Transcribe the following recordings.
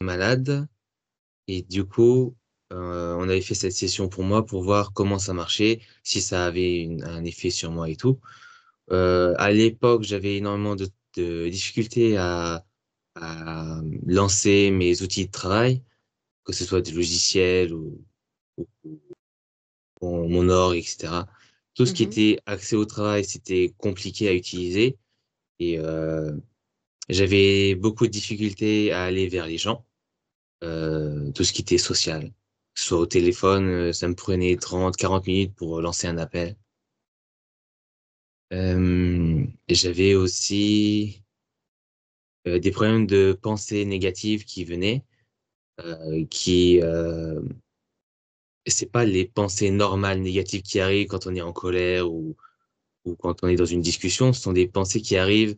malade et du coup, on avait fait cette session pour moi pour voir comment ça marchait, si ça avait un effet sur moi et tout. À l'époque, j'avais énormément de difficultés à lancer mes outils de travail, que ce soit des logiciels ou mon orgue, etc. Tout ce qui Mhm. était accès au travail, c'était compliqué à utiliser et j'avais beaucoup de difficultés à aller vers les gens, tout ce qui était social. Que ce soit au téléphone, ça me prenait 30, 40 minutes pour lancer un appel. Et j'avais aussi des problèmes de pensée négative qui venaient, qui c'est pas les pensées normales négatives qui arrivent quand on est en colère ou quand on est dans une discussion, ce sont des pensées qui arrivent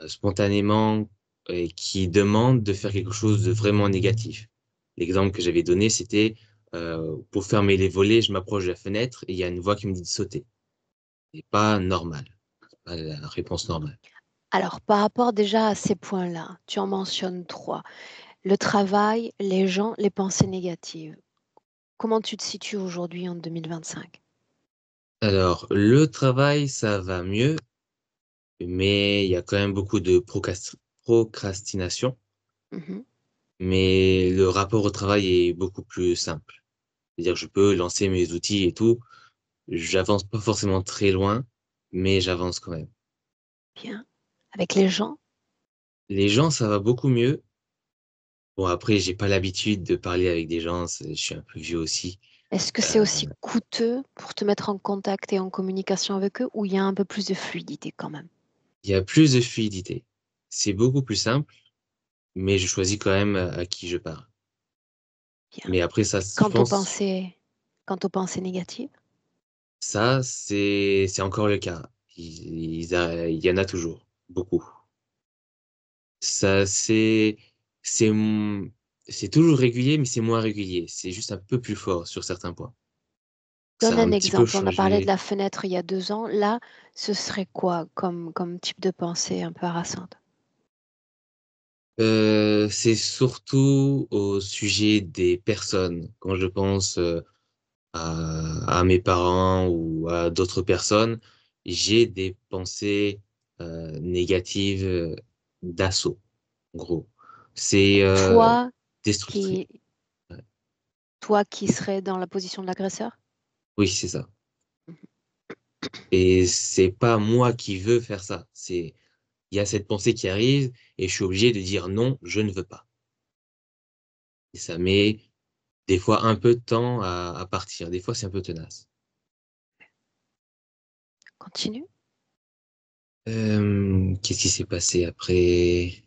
spontanément et qui demandent de faire quelque chose de vraiment négatif. L'exemple que j'avais donné, c'était pour fermer les volets, je m'approche de la fenêtre et il y a une voix qui me dit de sauter. C'est pas normal, c'est pas la réponse normale. Alors, par rapport déjà à ces points-là, tu en mentionnes trois. Le travail, les gens, les pensées négatives. Comment tu te situes aujourd'hui en 2025? Alors, le travail, ça va mieux, mais il y a quand même beaucoup de procrastination. Mhm. Mais le rapport au travail est beaucoup plus simple. C'est-à-dire que je peux lancer mes outils et tout. J'avance pas forcément très loin, mais j'avance quand même. Bien. Avec les gens, Les gens, ça va beaucoup mieux. Bon, après, j'ai pas l'habitude de parler avec des gens. Je suis un peu vieux aussi. est-ce que c'est Euh, aussi coûteux pour te mettre en contact et en communication avec eux ou il y a un peu plus de fluidité quand même? il y a plus de fluidité. C'est beaucoup plus simple, mais je choisis quand même à qui je parle. Bien. Mais après, ça, je Quant aux pense, pensées, quant aux pensées négatives, ça, c'est encore le cas. Il y en a toujours, beaucoup. Ça, c'est, m- c'est toujours régulier, mais c'est moins régulier. C'est juste un peu plus fort sur certains points. Ça donne a un un petit peu exemple. On a parlé de changé. la fenêtre il y a 2 ans. Là, ce serait quoi comme type de pensée un peu harassante? C'est surtout au sujet des personnes. Quand je pense à mes parents ou à d'autres personnes, j'ai des pensées négatives d'assaut, en gros. C'est Toi destructrice. qui, toi qui serais dans la position de l'agresseur? Oui, c'est ça. Et c'est pas moi qui veux faire ça. Il y a cette pensée qui arrive et je suis obligé de dire non, je ne veux pas. Et ça met des fois un peu de temps à partir. Des fois, c'est un peu tenace. Continue. Qu'est-ce qui s'est passé après?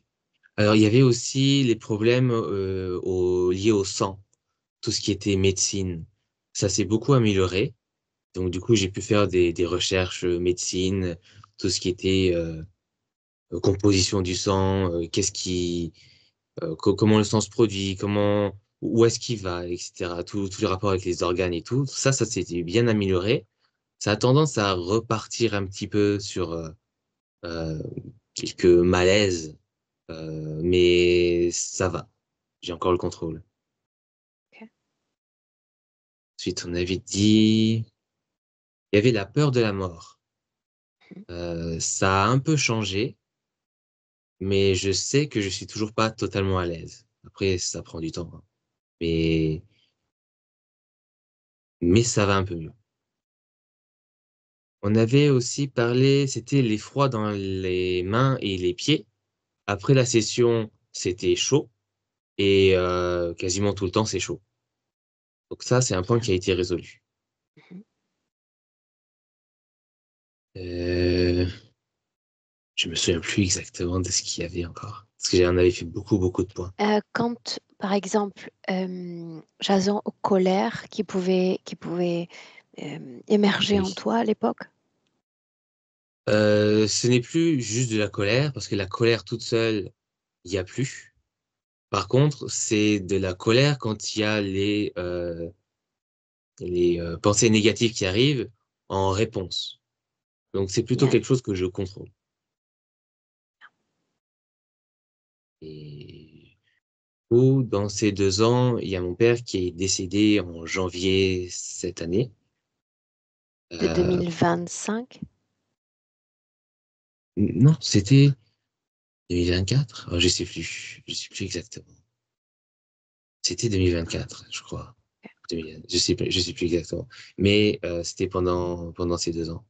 Alors, il y avait aussi les problèmes liés au sang, tout ce qui était médecine. Ça s'est beaucoup amélioré. Donc, du coup, j'ai pu faire des recherches médecine, tout ce qui était composition du sang, comment le sang se produit, où est-ce qu'il va, etc. Tous les rapports avec les organes et tout. Ça s'était bien amélioré. Ça a tendance à repartir un petit peu sur euh, quelques malaises, mais ça va. J'ai encore le contrôle. Ok. Ensuite, on avait dit, il y avait la peur de la mort. Ça a un peu changé, mais je sais que je suis toujours pas totalement à l'aise. Après, ça prend du temps, hein. Mais, mais ça va un peu mieux. On avait aussi parlé, c'était l'effroi dans les mains et les pieds. Après la session, c'était chaud et quasiment tout le temps, c'est chaud. Donc ça, c'est un point Bien. qui a été résolu. Mhm. Euh, je me souviens plus exactement de ce qu'il y avait encore. Parce que j'en avais fait beaucoup, beaucoup de points. Quand, par exemple, Jason, colère qui pouvait émerger en Oui. toi à l'époque? Ce n'est plus juste de la colère, parce que la colère toute seule, il n'y a plus. Par contre, c'est de la colère quand il y a les pensées négatives qui arrivent en réponse. Donc c'est plutôt Bien. quelque chose que je contrôle. Et Ou dans ces 2 ans, il y a mon père qui est décédé en janvier cette année. de Euh, 2025? non, c'était 2024. Je sais plus. Je sais plus exactement. C'était 2024, je crois. 2000, je sais plus exactement. Mais c'était pendant ces 2 ans.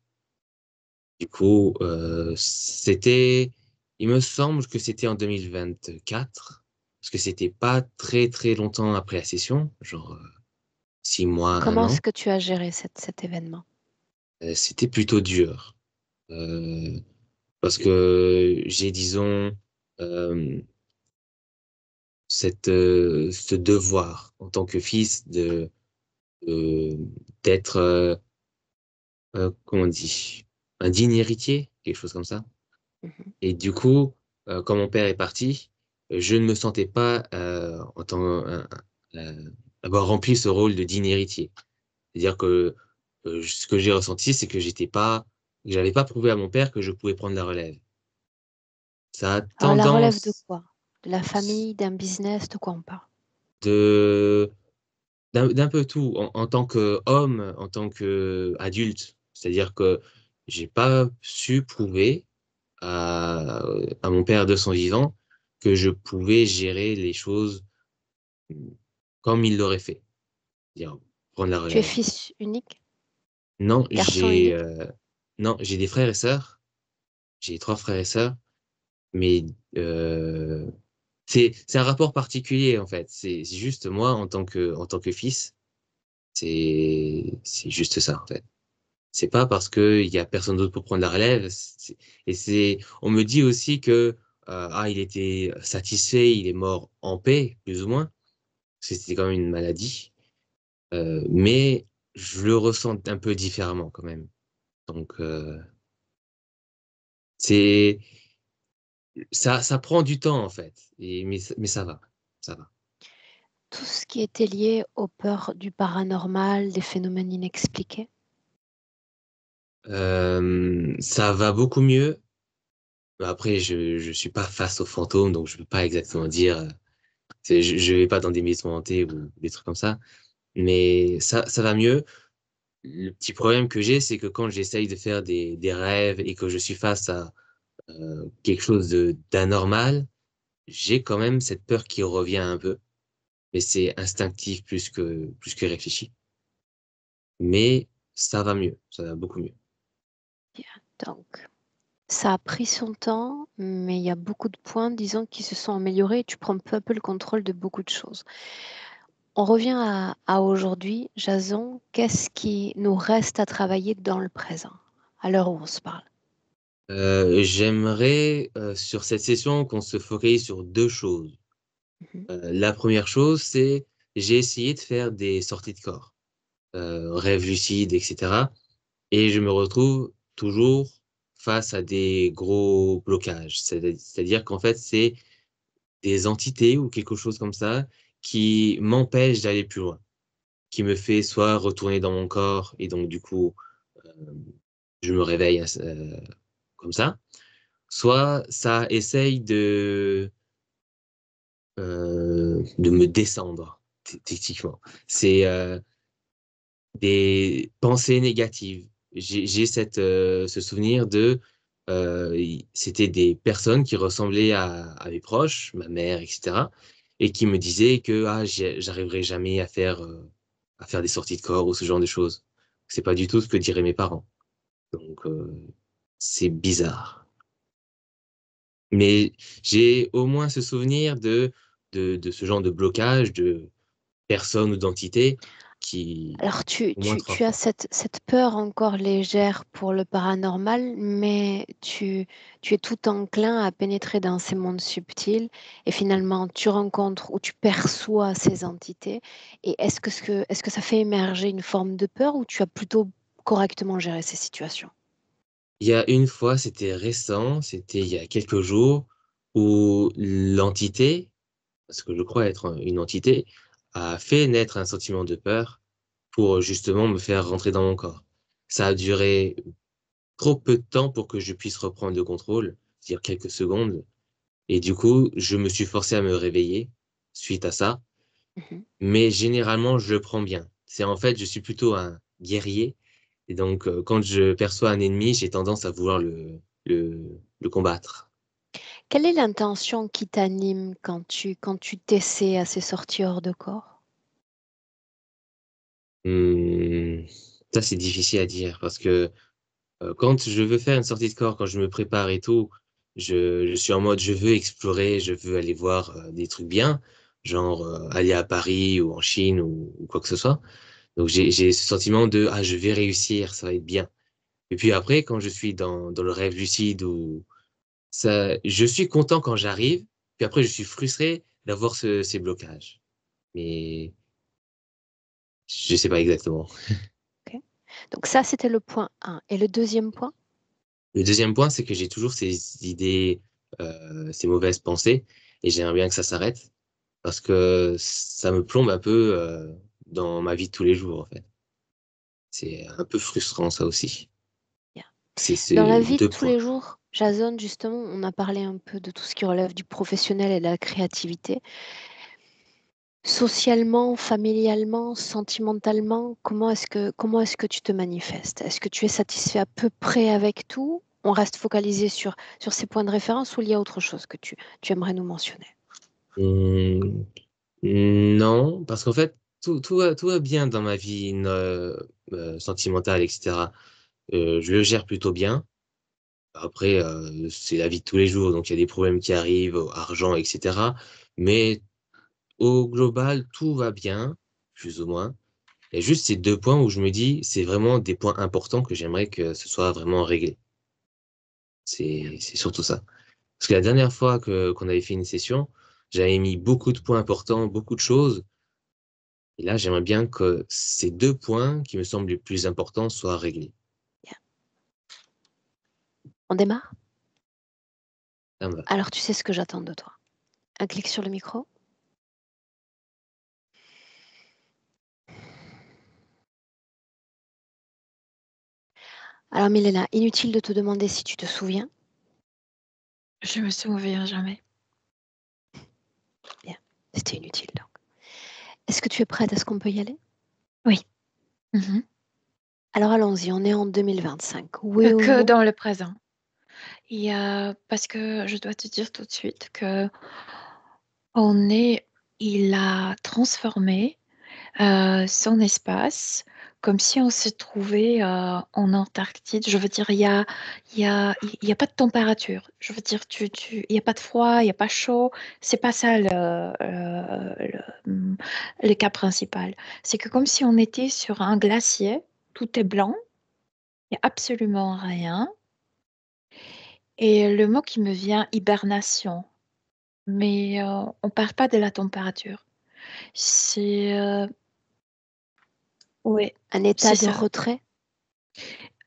Du coup, il me semble que c'était en 2024, parce que c'était pas très très longtemps après la session, genre 6 mois, un Comment est-ce an. que tu as géré cet événement? C'était plutôt dur, euh, parce que j'ai, disons, euh, ce devoir en tant que fils euh, d'être, comment on dit, un digne héritier, quelque chose comme ça. Mmh. Et du coup, quand mon père est parti, je ne me sentais pas avoir rempli ce rôle de digne héritier. C'est-à-dire que ce que j'ai ressenti, c'est que j'avais pas prouvé à mon père que je pouvais prendre la relève. Ça a Alors la relève de tendance quoi? De la famille, d'un business, de quoi on parle? de d'un peu tout en tant qu'homme, en tant qu'adulte. C'est-à-dire que j'ai pas su prouver à mon père de son vivant que je pouvais gérer les choses comme il l'aurait fait, c'est-à-dire prendre la Tu es relève. fils unique? Non, Garçon unique? non, j'ai des frères et sœurs, j'ai 3 frères et sœurs, mais euh, c'est un rapport particulier en fait. C'est juste moi en tant que fils, c'est juste ça en fait. C'est pas parce que il y a personne d'autre pour prendre la relève. On me dit aussi que il était satisfait, il est mort en paix, plus ou moins. Parce que c'était quand même une maladie. Mais je le ressens un peu différemment quand même. Donc c'est ça prend du temps en fait. Mais ça va, ça va. Tout ce qui était lié aux peurs du paranormal, des phénomènes inexpliqués? Ça va beaucoup mieux. Après, je suis pas face aux fantômes, donc je peux pas exactement dire. Je vais pas dans des maisons hantées ou des trucs comme ça. Mais ça va mieux. Le petit problème que j'ai, c'est que quand j'essaye de faire des rêves et que je suis face à quelque chose d'anormal, j'ai quand même cette peur qui revient un peu. Mais c'est instinctif plus que réfléchi. Mais ça va mieux, ça va beaucoup mieux. Bien, donc ça a pris son temps, mais il y a beaucoup de points, disons, qui se sont améliorés et tu prends peu à peu le contrôle de beaucoup de choses. On revient à aujourd'hui. Jason, qu'est-ce qui nous reste à travailler dans le présent, à l'heure où on se parle? J'aimerais sur cette session qu'on se focalise sur 2 choses. Mmh. La première chose, c'est j'ai essayé de faire des sorties de corps, rêves lucides, etc. Et je me retrouve toujours face à des gros blocages. C'est-à-dire qu'en fait, c'est des entités ou quelque chose comme ça qui m'empêchent d'aller plus loin, qui me fait soit retourner dans mon corps et donc du coup, euh, je me réveille comme ça, soit ça essaye de me descendre, techniquement. C'est des pensées négatives. J'ai ce souvenir c'était des personnes qui ressemblaient à mes proches, ma mère, etc., et qui me disaient que j'arriverai jamais à faire des sorties de corps ou ce genre de choses. C'est pas du tout ce que diraient mes parents. Donc, c'est bizarre. Mais j'ai au moins ce souvenir de ce genre de blocage, de personnes ou d'entités qui, Alors tu au moins tu trois tu as fois. cette peur encore légère pour le paranormal, mais tu es tout enclin à pénétrer dans ces mondes subtils et finalement tu rencontres ou tu perçois ces entités et est-ce que ça fait émerger une forme de peur ou tu as plutôt correctement géré ces situations? Il y a une fois, c'était récent, c'était il y a quelques jours, où l'entité, parce que je crois être une entité, a fait naître un sentiment de peur pour justement me faire rentrer dans mon corps. Ça a duré trop peu de temps pour que je puisse reprendre le contrôle, c'est-à-dire quelques secondes. Et du coup, je me suis forcé à me réveiller. suite à ça. Mhm. Mais généralement, je le prends bien. C'est en fait, je suis plutôt un guerrier. Et donc, quand je perçois un ennemi, j'ai tendance à vouloir le combattre. Quelle est l'intention qui t'anime quand tu t'essaies à ces sorties hors de corps? Hmm, ça, c'est difficile à dire parce que quand je veux faire une sortie de corps, quand je me prépare et tout, je suis en mode, je veux explorer, je veux aller voir des trucs bien, genre aller à Paris ou en Chine ou quoi que ce soit. Donc j'ai ce sentiment de, ah, je vais réussir, ça va être bien. Et puis après, quand je suis dans le rêve lucide ou ça, je suis content quand j'arrive, puis après je suis frustré d'avoir ces blocages. Mais je sais pas exactement. Ok. Donc ça, c'était le point un. Et le deuxième point? Le deuxième point, c'est que j'ai toujours ces idées, ces mauvaises pensées, et j'aimerais bien que ça s'arrête, parce que ça me plombe un peu, dans ma vie de tous les jours, en fait. C'est un peu frustrant, ça aussi. Bien. C'est Dans la ces vie de deux tous points. les jours, Jason, justement, on a parlé un peu de tout ce qui relève du professionnel et de la créativité. Socialement, familialement, sentimentalement, comment est-ce que tu te manifestes? Est-ce que tu es satisfait à peu près avec tout? On reste focalisé sur ces points de référence ou il y a autre chose que tu aimerais nous mentionner? Hum, non, parce qu'en fait, tout va bien dans ma vie sentimentale, etc. Je le gère plutôt bien. Après, c'est la vie de tous les jours, donc il y a des problèmes qui arrivent, argent, etc. Mais au global, tout va bien, plus ou moins. Il y a juste ces deux points où je me dis, c'est vraiment des points importants que j'aimerais que ce soit vraiment réglé. C'est surtout ça. Parce que la dernière fois qu'on avait fait une session, j'avais mis beaucoup de points importants, beaucoup de choses. Et là, j'aimerais bien que ces deux points qui me semblent les plus importants soient réglés. Bien. On démarre? Ça me va. Alors tu sais ce que j'attends de toi. Un clic sur le micro. Alors Milena, inutile de te demander si tu te souviens. Je me souviens jamais. Bien, c'était inutile donc. Est-ce que tu es prête? Est-ce qu'on peut y aller? Oui. Mhm. Alors allons-y, on est en 2025. Oui ou Que non? dans le présent. Parce que je dois te dire tout de suite que on est, il a transformé son espace comme si on se trouvait en Antarctide. Je veux dire, il y a pas de température. Je veux dire, il n'y a pas de froid, il n'y a pas chaud. C'est pas ça le cas principal. C'est que comme si on était sur un glacier, tout est blanc, il n'y a absolument rien. Et le mot qui me vient, hibernation. Mais on parle pas de la température. C'est ouais, Un état c'est de ça. retrait?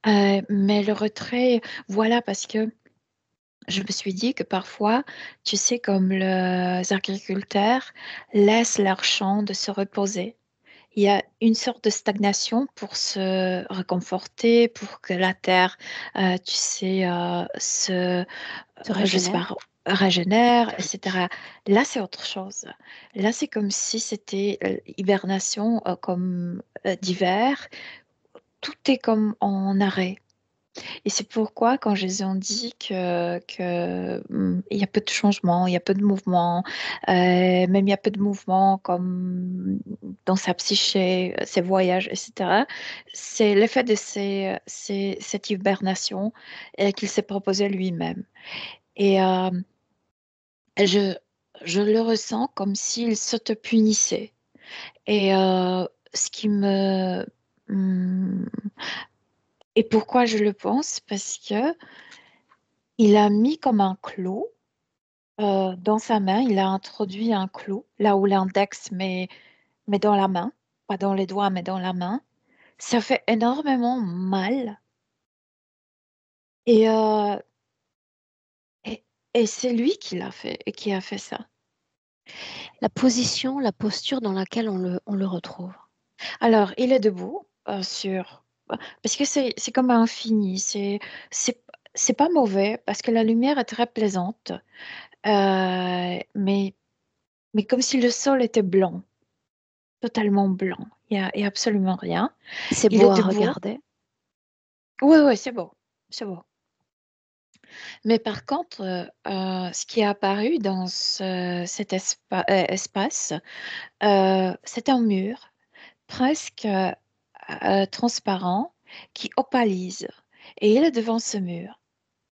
Mais le retrait, voilà, parce que je me suis dit que parfois, tu sais, comme les agriculteurs laissent leur champ de se reposer. Il y a une sorte de stagnation pour se réconforter, pour que la terre, tu sais, Se je sais régénère? pas, régénère, etc. Là, c'est autre chose. Là, c'est comme si c'était hibernation comme d'hiver. Tout est comme en arrêt. Et c'est pourquoi, quand je les ai dit il y a peu de changements, il y a peu de mouvements, même il y a peu de mouvements comme dans sa psyché, ses voyages, etc., c'est l'effet de cette hibernation qu'il s'est proposé lui-même. Et je, je le ressens comme s'il s'auto-punissait. Et ce qui me... hum, Et pourquoi je le pense? Parce que il a mis comme un clou dans sa main, il a introduit un clou là où l'index met dans la main, pas dans les doigts, mais dans la main. Ça fait énormément mal et, et, et c'est lui qui l'a fait et qui a fait ça. La position, la posture dans laquelle on le retrouve. Alors, il est debout parce que c'est comme infini, c'est c'est pas mauvais parce que la lumière est très plaisante, mais mais comme si le sol était blanc, totalement blanc. Il y a absolument rien. C'est Il beau est à debout. regarder. Oui, oui, c'est beau. C'est beau. Mais par contre, ce qui est apparu dans cet espace, c'est un mur presque transparent qui opalise. Et il est devant ce mur.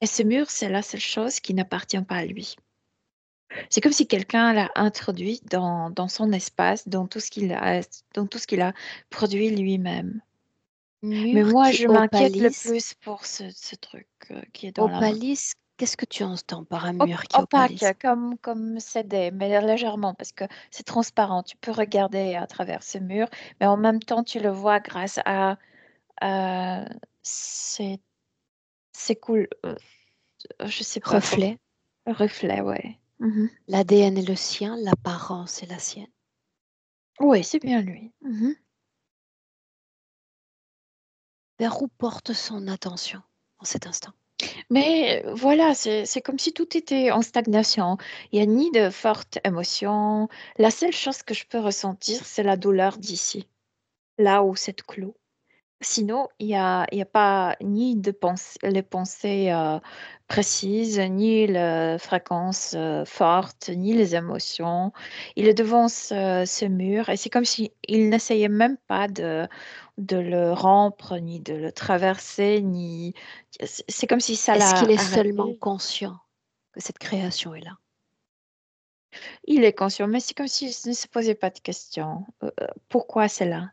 Et ce mur, c'est la seule chose qui n'appartient pas à lui. C'est comme si quelqu'un l'a introduit dans son espace, dans tout ce qu'il a produit lui-même. Mais Mur moi, qui je m'inquiète le opalise. plus pour ce truc qui est dans la main. Opalise, qu'est-ce que tu entends par un mur qui Opaque, opalise? comme CD, mais légèrement, parce que c'est transparent. Tu peux regarder à travers ce mur, mais en même temps, tu le vois grâce à euh, ces, ces cool, je sais pas comment. Reflet. Reflet, ouais. Mhm. L'ADN est le sien, l'apparence est la sienne. Oui, c'est bien lui. Mhm. Vers où porte son attention en cet instant? Mais voilà, c'est comme si tout était en stagnation. Il n'y a ni de forte émotion. La seule chose que je peux ressentir, c'est la douleur d'ici, là où c'est clos. Sinon, il y a pas ni les pensées précises, ni les fréquences fortes, ni les émotions. Il est devant ce mur et c'est comme s'il n'essayait même pas de le rompre, ni de le traverser, ni... C'est comme si ça Est-ce qu'il l'a est seulement arrêté. conscient que cette création est là? Il est conscient, mais c'est comme s'il ne se posait pas de questions. Pourquoi c'est là?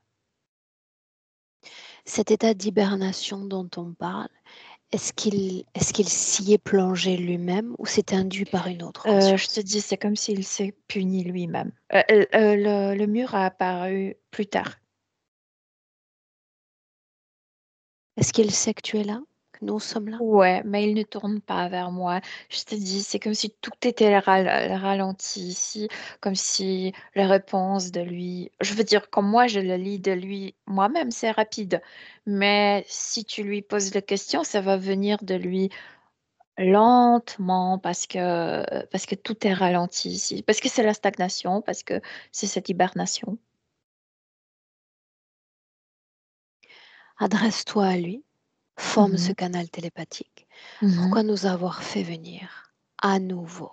Cet état d'hibernation dont on parle, est-ce qu'il s'y est plongé lui-même ou c'est induit par une autre Je te conscience? dis, c'est comme s'il s'est puni lui-même. Le mur a apparu plus tard. Est-ce qu'il sait que tu es là, que nous sommes là? Ouais, mais il ne tourne pas vers moi. Je te dis, c'est comme si tout était ralenti ici, comme si la réponse de lui, je veux dire, comme moi je le lis de lui moi-même, c'est rapide. Mais si tu lui poses la question, ça va venir de lui lentement parce que tout est ralenti ici, parce que c'est la stagnation, parce que c'est cette hibernation. Adresse-toi à lui, forme ce Mhm, canal télépathique. mhm. Pourquoi nous avoir fait venir à nouveau?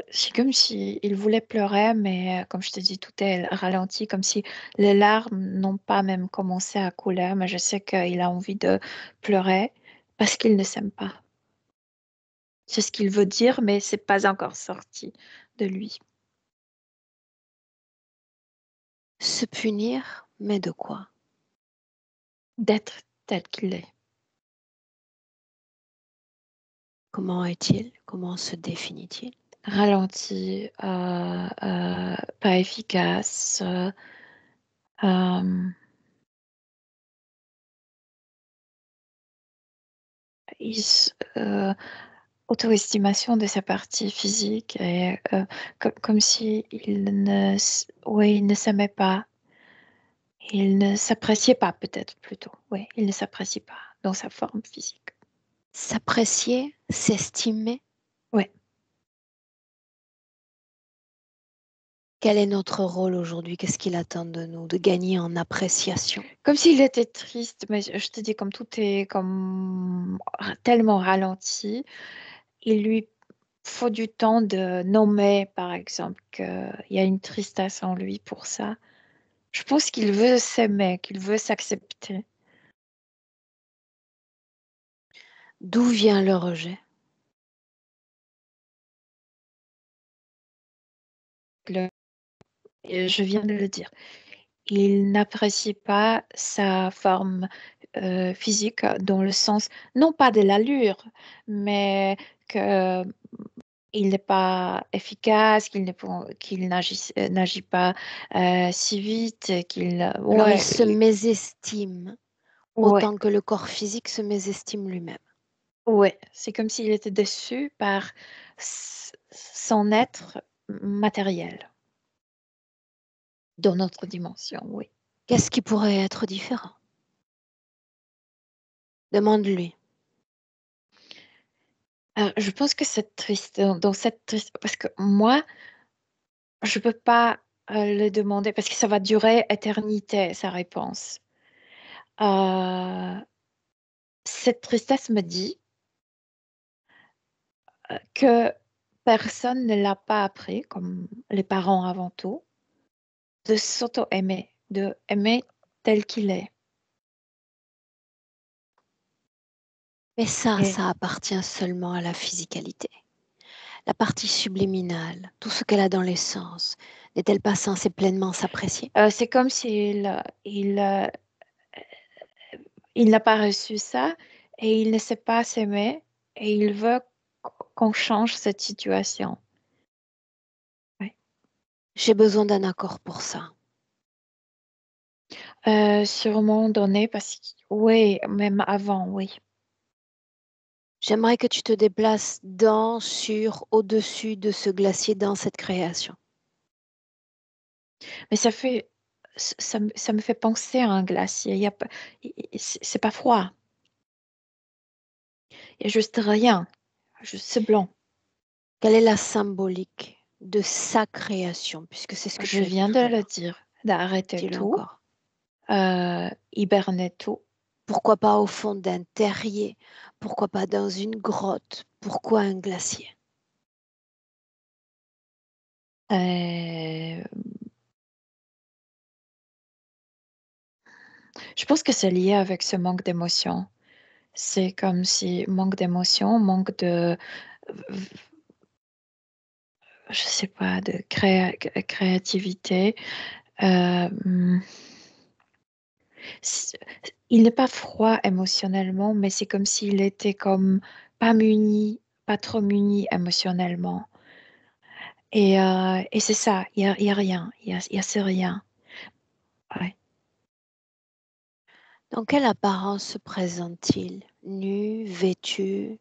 C'est comme si il voulait pleurer, mais comme je te dis, tout est ralenti, comme si les larmes n'ont pas même commencé à couler. Mais je sais qu'il a envie de pleurer parce qu'il ne s'aime pas. C'est ce qu'il veut dire, mais c'est pas encore sorti de lui. Se punir, mais de quoi? D'être tel qu'il est. Comment est-il? Comment se définit-il? Ralenti, pas efficace. Euh, il s- euh, auto-estimation de sa partie physique et comme si ouais, il ne s'aimait pas. Il ne s'appréciait pas, peut-être plutôt. Oui, il ne s'apprécie pas dans sa forme physique. S'apprécier, s'estimer. Oui, Quel est notre rôle aujourd'hui? Qu'est-ce qu'il attend de nous? De gagner en appréciation. comme s'il était triste, mais je te dis, comme tout est comme tellement ralenti, il lui faut du temps de nommer, par exemple, qu'il y a une tristesse en lui pour ça. Je pense qu'il veut s'aimer, qu'il veut s'accepter. D'où vient le rejet? Le- et je viens de le dire. Il n'apprécie pas sa forme physique dans le sens, non pas de l'allure, mais que il n'est pas efficace, qu'il n'agit pas si vite, Alors il ouais, se mésestime ouais, autant que le corps physique se mésestime lui-même. ouais. C'est comme s'il était déçu par son être matériel dans notre dimension, oui. Qu'est-ce qui pourrait être différent? Demande-lui. Je pense que c'est triste, dans cette triste, parce que moi, je peux pas le demander, parce que ça va durer éternité, sa réponse. Euh, cette tristesse me dit que personne ne l'a pas appris, comme les parents avant tout, de s'auto-aimer, de aimer tel qu'il est. Mais ça, Et ça appartient seulement à la physicalité. La partie subliminale, tout ce qu'elle a dans les sens, n'est-elle pas censée pleinement s'apprécier? c'est comme s'il il n'a pas reçu ça et il ne sait pas s'aimer et il veut qu'on change cette situation. Ouais. J'ai besoin d'un accord pour ça. Sûrement donné parce que oui, même avant, oui. J'aimerais que tu te déplaces dans, sur, au-dessus de ce glacier dans cette création. Mais ça me fait penser à un glacier. Il y a pas, c'est pas froid. Il y a juste rien, juste c'est blanc. Quelle est la symbolique de sa création, puisque c'est ce que Je tu as dit viens tout de à le l'heure. dire, d'arrêter Dis-le tout, encore. hiberner tout. Pourquoi pas au fond d'un terrier? Pourquoi pas dans une grotte? Pourquoi un glacier? Euh, je pense que c'est lié avec ce manque d'émotion. C'est comme si manque d'émotion, manque de, je sais pas, de créativité. Euh, hum, c- il n'est pas froid émotionnellement, mais c'est comme s'il était comme pas muni, pas trop muni émotionnellement. Et c'est ça, il y a rien, il y a ce rien. Ouais. Dans quelle apparence se présente-t-il? Nu, vêtu?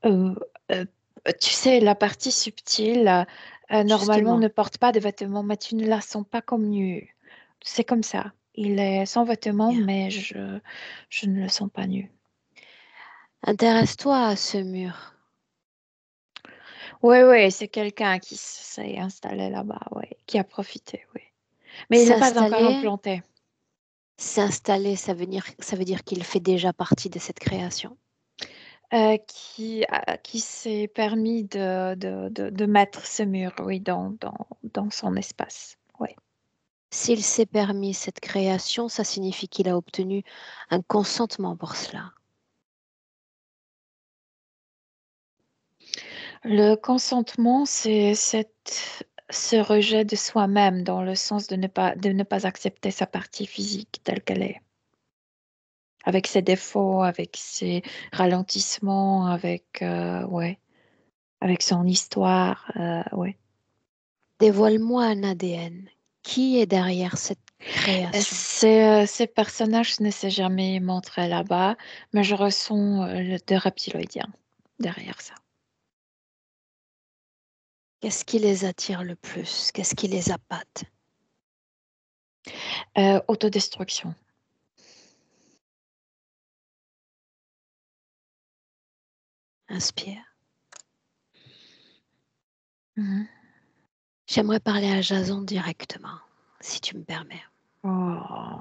Euh, euh, tu sais, la partie subtile, normalement, Justement, ne porte pas de vêtements, mais tu ne la sens pas comme nu. C'est comme ça. Il est sans vêtements, bien. mais je ne le sens pas nu. Intéresse-toi à ce mur. Oui, oui, c'est quelqu'un qui s'est installé là-bas, oui, qui a profité, oui. Mais il n'est pas encore S'installer, implanté. s'installer, ça veut dire qu'il fait déjà partie de cette création. Qui s'est permis de mettre ce mur, oui, dans son espace. Oui. S'il s'est permis cette création, ça signifie qu'il a obtenu un consentement pour cela. Le consentement, c'est ce rejet de soi-même dans le sens de ne pas accepter sa partie physique telle qu'elle est, avec ses défauts, avec ses ralentissements, ouais, avec son histoire, ouais. Dévoile-moi un ADN. Qui est derrière cette création? Ces personnages ne s'est jamais montré là-bas, mais je ressens de reptiloïdien derrière ça. Qu'est-ce qui les attire le plus? Qu'est-ce qui les appâte? Autodestruction. Inspire. Mhm. J'aimerais parler à Jason directement, si tu me permets. Oh,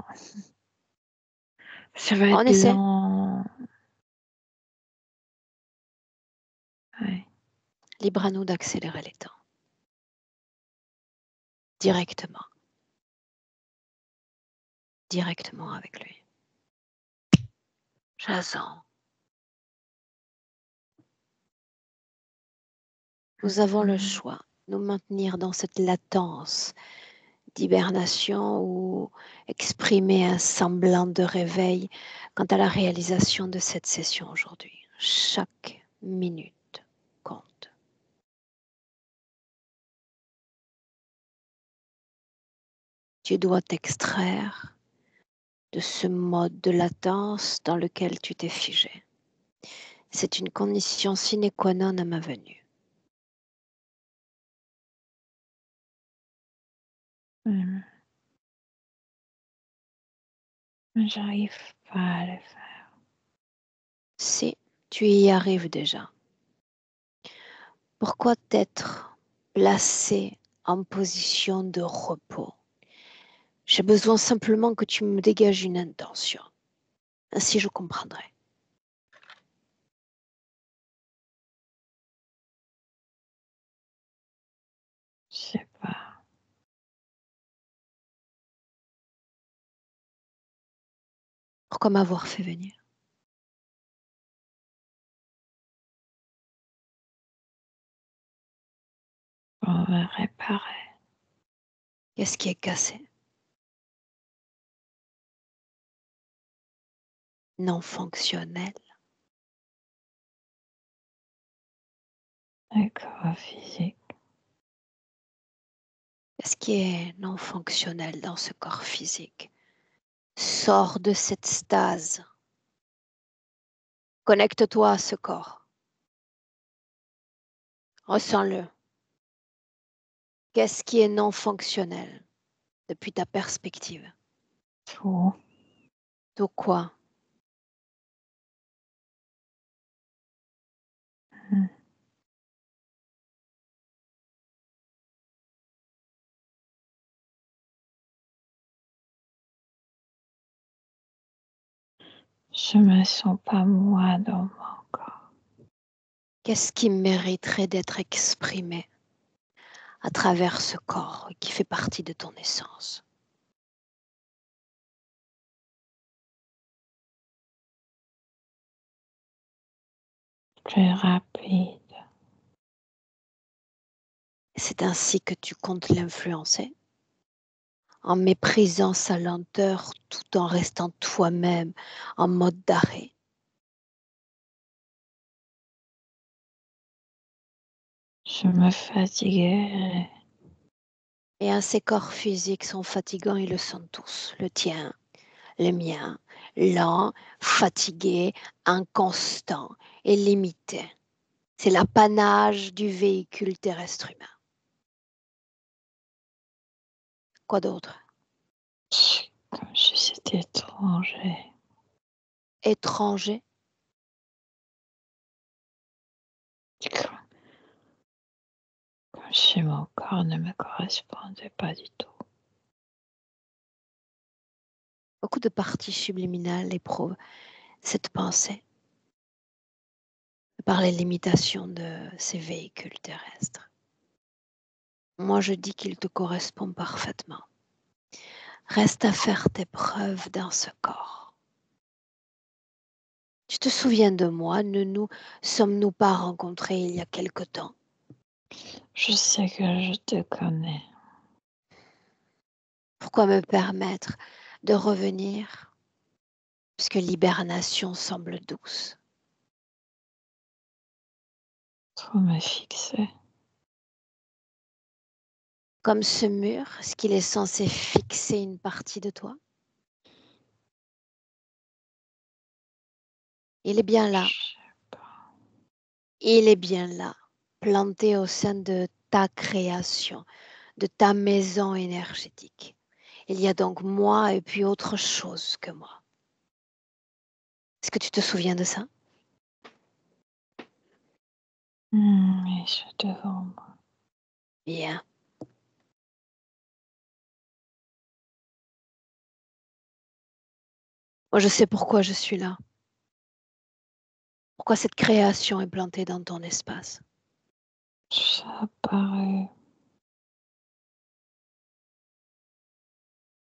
ça va On être essaie. lent. Ouais. Libre à nous d'accélérer les temps. Directement. Directement avec lui. Jason, nous avons le Mhm. choix. Nous maintenir dans cette latence d'hibernation ou exprimer un semblant de réveil quant à la réalisation de cette session aujourd'hui. Chaque minute compte. Tu dois t'extraire de ce mode de latence dans lequel tu t'es figé. C'est une condition sine qua non à ma venue. Mhm. J'arrive pas à le faire. Si, Tu y arrives déjà. Pourquoi t'être placé en position de repos? J'ai besoin simplement que tu me dégages une intention. Ainsi, je comprendrai. Je sais pas. Pourquoi m'avoir fait venir? On va réparer. Qu'est-ce qui est cassé? Non fonctionnel. Le corps physique. Qu'est-ce qui est non fonctionnel dans ce corps physique? Sors de cette stase. Connecte-toi à ce corps. Ressens-le. Qu'est-ce qui est non fonctionnel depuis ta perspective? Tout. Tout quoi? Je me sens pas moi dans mon corps. Qu'est-ce qui mériterait d'être exprimé à travers ce corps qui fait partie de ton essence? Plus rapide. C'est ainsi que tu comptes l'influencer, en méprisant sa lenteur tout en restant toi-même en mode d'arrêt. Je me fatiguais. Et ces corps physiques sont fatigants, ils le sont tous. Le tien, le mien, lent, fatigué, inconstant et limité. C'est l'apanage du véhicule terrestre humain. Quoi d'autre? Comme si c'était étranger. Étranger? Comme si mon corps ne me correspondait pas du tout. Beaucoup de parties subliminales éprouvent cette pensée par les limitations de ces véhicules terrestres. Moi, je dis qu'il te correspond parfaitement. Reste à faire tes preuves dans ce corps. Tu te souviens de moi, ne nous sommes-nous pas rencontrés il y a quelque temps? Je sais que je te connais. Pourquoi me permettre de revenir puisque l'hibernation semble douce? Trop me fixer. Comme ce mur, est-ce qu'il est censé fixer une partie de toi? Il est bien là. Je sais pas. Il est bien là, planté au sein de ta création, de ta maison énergétique. Il y a donc moi et puis autre chose que moi. Est-ce que tu te souviens de ça? Mais je devant moi. Bien. Moi, je sais pourquoi je suis là. Pourquoi cette création est plantée dans ton espace. Ça apparaît.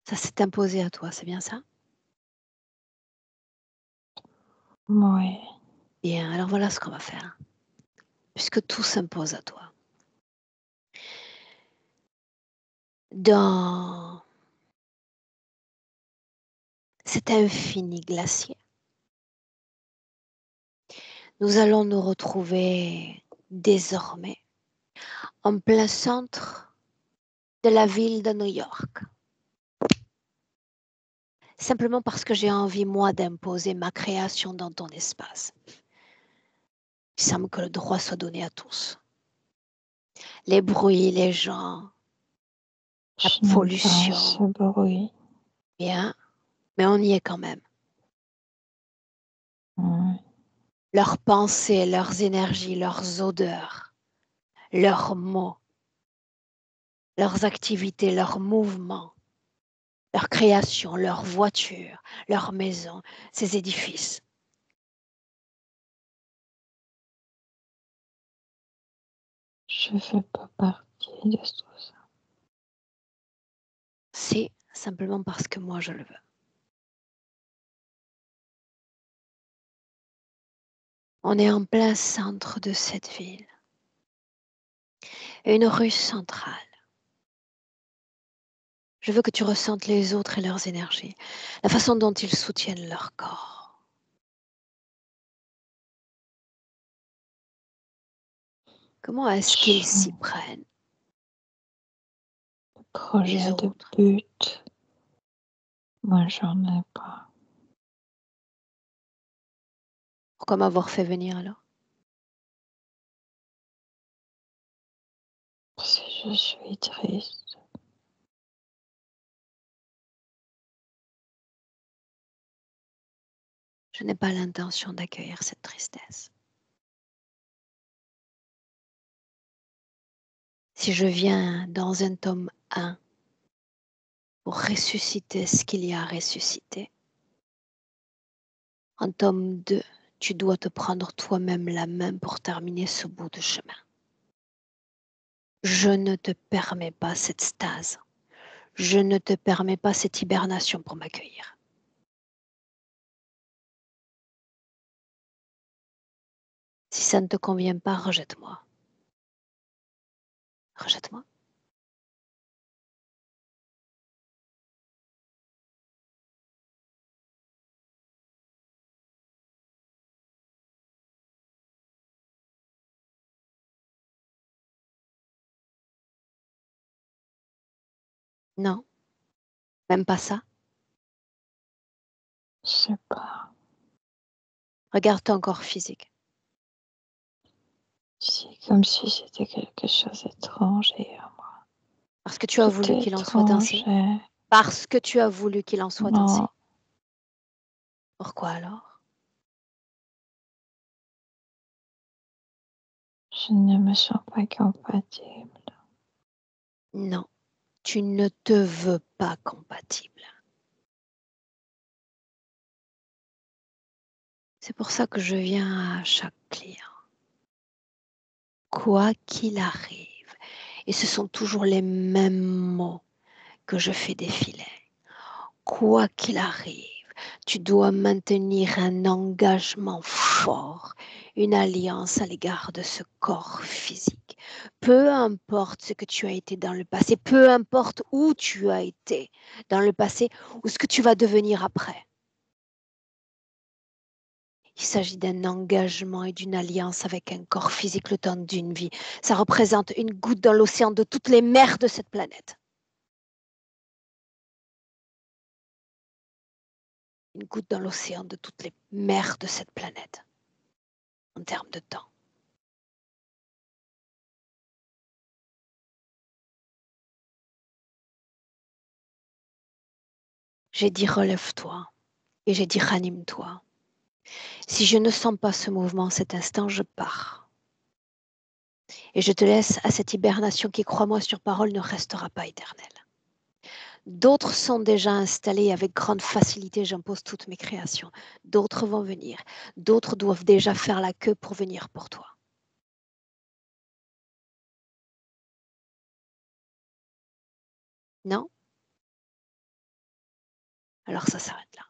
Ça s'est imposé à toi, c'est bien ça? Oui. Bien, alors voilà ce qu'on va faire. Puisque tout s'impose à toi. Dans cet infini glacier, nous allons nous retrouver désormais en plein centre de la ville de New York. Simplement parce que j'ai envie, moi, d'imposer ma création dans ton espace. Il semble que le droit soit donné à tous. Les bruits, les gens, la Je n'aime pas ce pollution, bruit. bien, mais on y est quand même. Oui. leurs pensées, leurs énergies, leurs odeurs, leurs mots, leurs activités, leurs mouvements, leurs créations, leurs voitures, leurs maisons, ces édifices. Je ne fais pas partie de tout ça. C'est simplement parce que moi je le veux. On est en plein centre de cette ville. Une rue centrale. Je veux que tu ressentes les autres et leurs énergies, la façon dont ils soutiennent leur corps. Comment est-ce qu'ils s'y prennent? Projet de but, moi j'en ai pas. Pourquoi m'avoir fait venir alors? Parce que je suis triste. Je n'ai pas l'intention d'accueillir cette tristesse. Si je viens dans un tome 1 pour ressusciter ce qu'il y a à ressusciter, en tome 2, tu dois te prendre toi-même la main pour terminer ce bout de chemin. Je ne te permets pas cette stase. Je ne te permets pas cette hibernation pour m'accueillir. Si ça ne te convient pas, rejette-moi. Rejette-moi. Non, même pas ça. Je sais pas. Regarde ton corps physique. C'est comme si c'était quelque chose d'étranger à moi. Parce que tu as voulu qu'il en soit ainsi. Parce que tu as voulu qu'il en soit ainsi. Pourquoi alors? Je ne me sens pas compatible. Non, tu ne te veux pas compatible. C'est pour ça que je viens à chaque client. Quoi qu'il arrive, et ce sont toujours les mêmes mots que je fais défiler. Quoi qu'il arrive, tu dois maintenir un engagement fort, une alliance à l'égard de ce corps physique. Peu importe ce que tu as été dans le passé, peu importe où tu as été dans le passé ou ce que tu vas devenir après. Il s'agit d'un engagement et d'une alliance avec un corps physique le temps d'une vie. Ça représente une goutte dans l'océan de toutes les mers de cette planète. Une goutte dans l'océan de toutes les mers de cette planète, en termes de temps. J'ai dit relève-toi et j'ai dit ranime-toi. Si je ne sens pas ce mouvement cet instant, je pars. Et je te laisse à cette hibernation qui, crois-moi sur parole, ne restera pas éternelle. D'autres sont déjà installés avec grande facilité, j'impose toutes mes créations. D'autres vont venir. D'autres doivent déjà faire la queue pour venir pour toi. Non? Alors ça s'arrête là.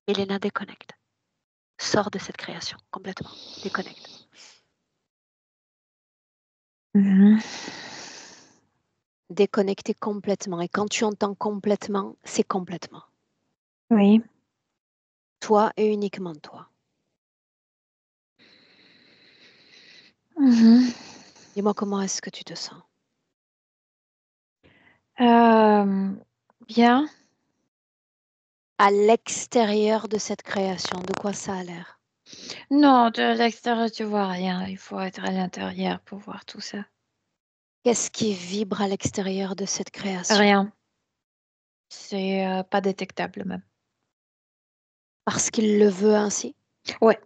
Elena, déconnecte. Sors de cette création complètement. Déconnecte. Déconnecter complètement. Et quand tu entends complètement, c'est complètement. Oui. Toi et uniquement toi. Dis-moi comment est-ce que tu te sens? Bien. À l'extérieur de cette création, de quoi ça a l'air? Non, de l'extérieur, tu vois rien. Il faut être à l'intérieur pour voir tout ça. Qu'est-ce qui vibre à l'extérieur de cette création? Rien. C'est pas détectable même. Parce qu'il le veut ainsi? Ouais.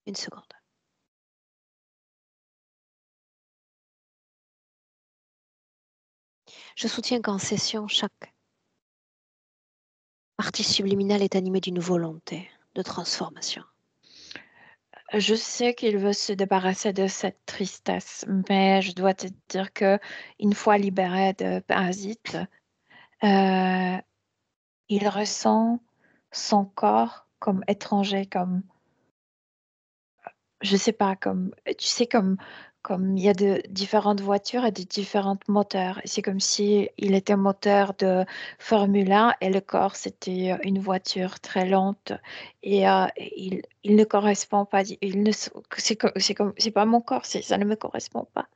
Une seconde. Je soutiens qu'en session, chaque partie subliminale est animée d'une volonté de transformation. Je sais qu'il veut se débarrasser de cette tristesse, mais je dois te dire que une fois libéré de parasites, il ressent son corps comme étranger, comme je sais pas, comme tu sais, comme il y a de différentes voitures et de différents moteurs. C'est comme si il était moteur de Formule 1 et le corps c'était une voiture très lente et il ne correspond pas. Il ne, c'est pas mon corps, ça ne me correspond pas.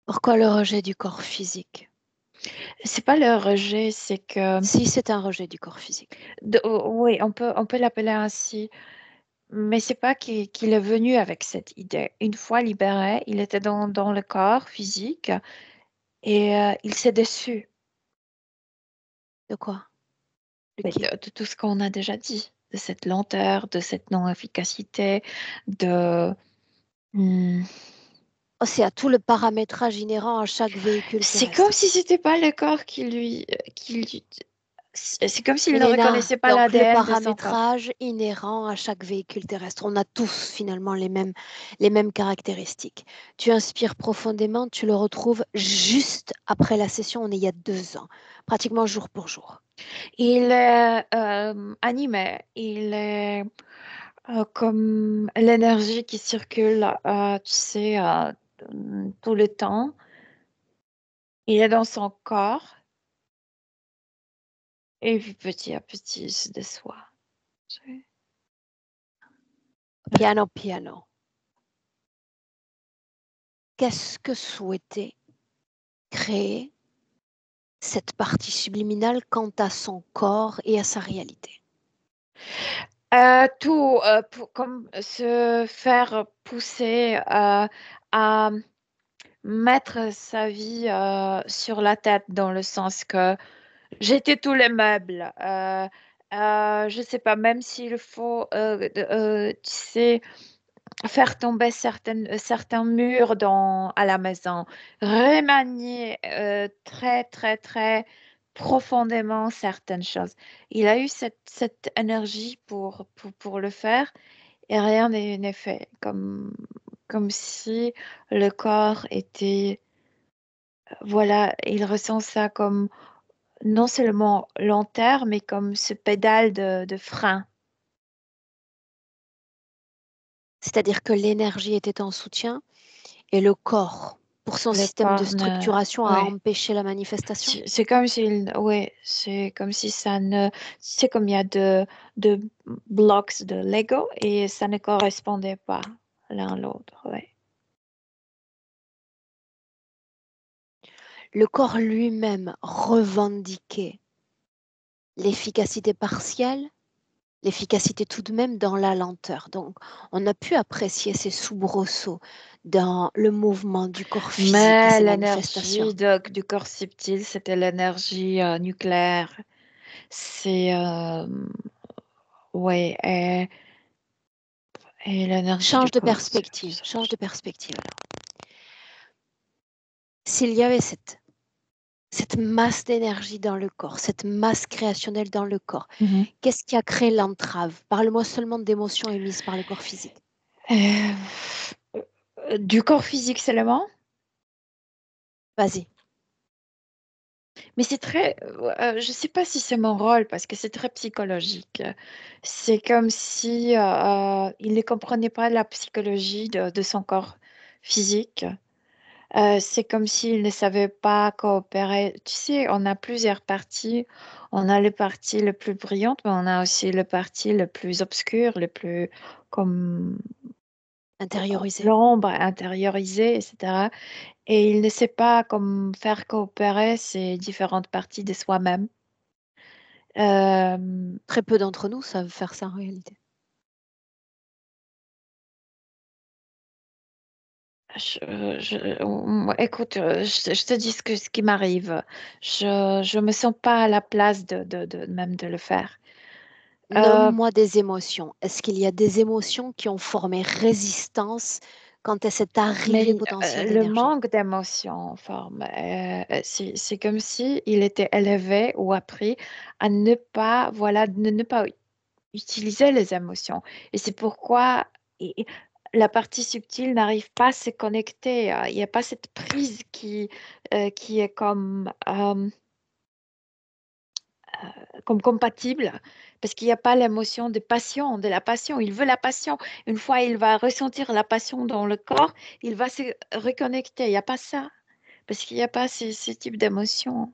Pourquoi le rejet du corps physique? C'est pas le rejet, c'est que Si c'est un rejet du corps physique. oui, on peut l'appeler ainsi. Mais c'est pas qu'il est venu avec cette idée. Une fois libéré, il était dans le corps physique et il s'est déçu De quoi? De mais qui? de tout ce qu'on a déjà dit, de cette lenteur, de cette non-efficacité, de... Hmm. Oh, c'est à tout le paramétrage inhérent à chaque véhicule C'est comme terrestre. si c'était pas le corps c'est comme s'il ne Elena, reconnaissait pas donc le l'ADN de son corps. paramétrage inhérent à chaque véhicule terrestre. On a tous finalement les mêmes caractéristiques. Tu inspires profondément, tu le retrouves juste après la session, on est il y a 2 ans, pratiquement jour pour jour. Il est animé, il est comme l'énergie qui circule, tu sais, tout le temps. Il est dans son corps et puis petit à petit, il se déçoit. Tu sais. Piano, piano. Qu'est-ce que souhaitait créer cette partie subliminale quant à son corps et à sa réalité? Tout comme se faire pousser à mettre sa vie sur la tête dans le sens que j'étais tous les meubles. Je sais pas, même s'il faut, tu sais, faire tomber certains murs à la maison, remanier très, très, très profondément certaines choses. Il a eu cette énergie pour le faire et rien n'est fait. Comme si le corps était, voilà, il ressent ça comme non seulement long terme, mais comme ce pédale de frein. C'est-à-dire que l'énergie était en soutien et le corps, pour son Le système de corps ne... structuration, a Ouais. empêché la manifestation. C'est comme ouais, c'est comme si ça ne, c'est comme il y a de blocks de Lego et ça ne correspondait pas l'un à l'autre, ouais. Le corps lui-même revendiquait l'efficacité partielle, l'efficacité tout de même dans la lenteur. Donc, on a pu apprécier ces soubresauts dans le mouvement du corps physique et Mais ses l'énergie manifestations. du corps subtil, c'était l'énergie nucléaire. C'est, ouais, et l'énergie du Change de corps. perspective, change de perspective. S'il y avait cette masse d'énergie dans le corps, cette masse créationnelle dans le corps, Mhm. qu'est-ce qui a créé l'entrave? Parle-moi seulement d'émotions émises par le corps physique. Euh, du corps physique seulement? Vas-y. Mais c'est très, je sais pas si c'est mon rôle parce que c'est très psychologique. C'est comme si il ne comprenait pas la psychologie de son corps physique. C'est comme s'il ne savait pas coopérer. Tu sais, on a plusieurs parties. On a le parti le plus brillante, mais on a aussi le parti le plus obscur, le plus comme Intériorisé. l'ombre intériorisée, etc. Et il ne sait pas comment faire coopérer ces différentes parties de soi-même. Euh, Très peu d'entre nous savent faire ça en réalité. Écoute, je te dis ce qui m'arrive. Je me sens pas à la place même de le faire. Euh, Nomme-moi des émotions. Est-ce qu'il y a des émotions qui ont formé résistance quand c'est arrivé mais potentiel le d'énergie? manque d'émotion en forme, c'est comme si il était élevé ou appris à ne pas, voilà, ne pas utiliser les émotions. Et c'est pourquoi i- la partie subtile n'arrive pas à se connecter. Il n'y a pas cette prise qui est comme compatible, parce qu'il n'y a pas l'émotion de passion, de la passion. Il veut la passion. Une fois il va ressentir la passion dans le corps, il va se reconnecter. Il n'y a pas ça, parce qu'il n'y a pas ce type d'émotion.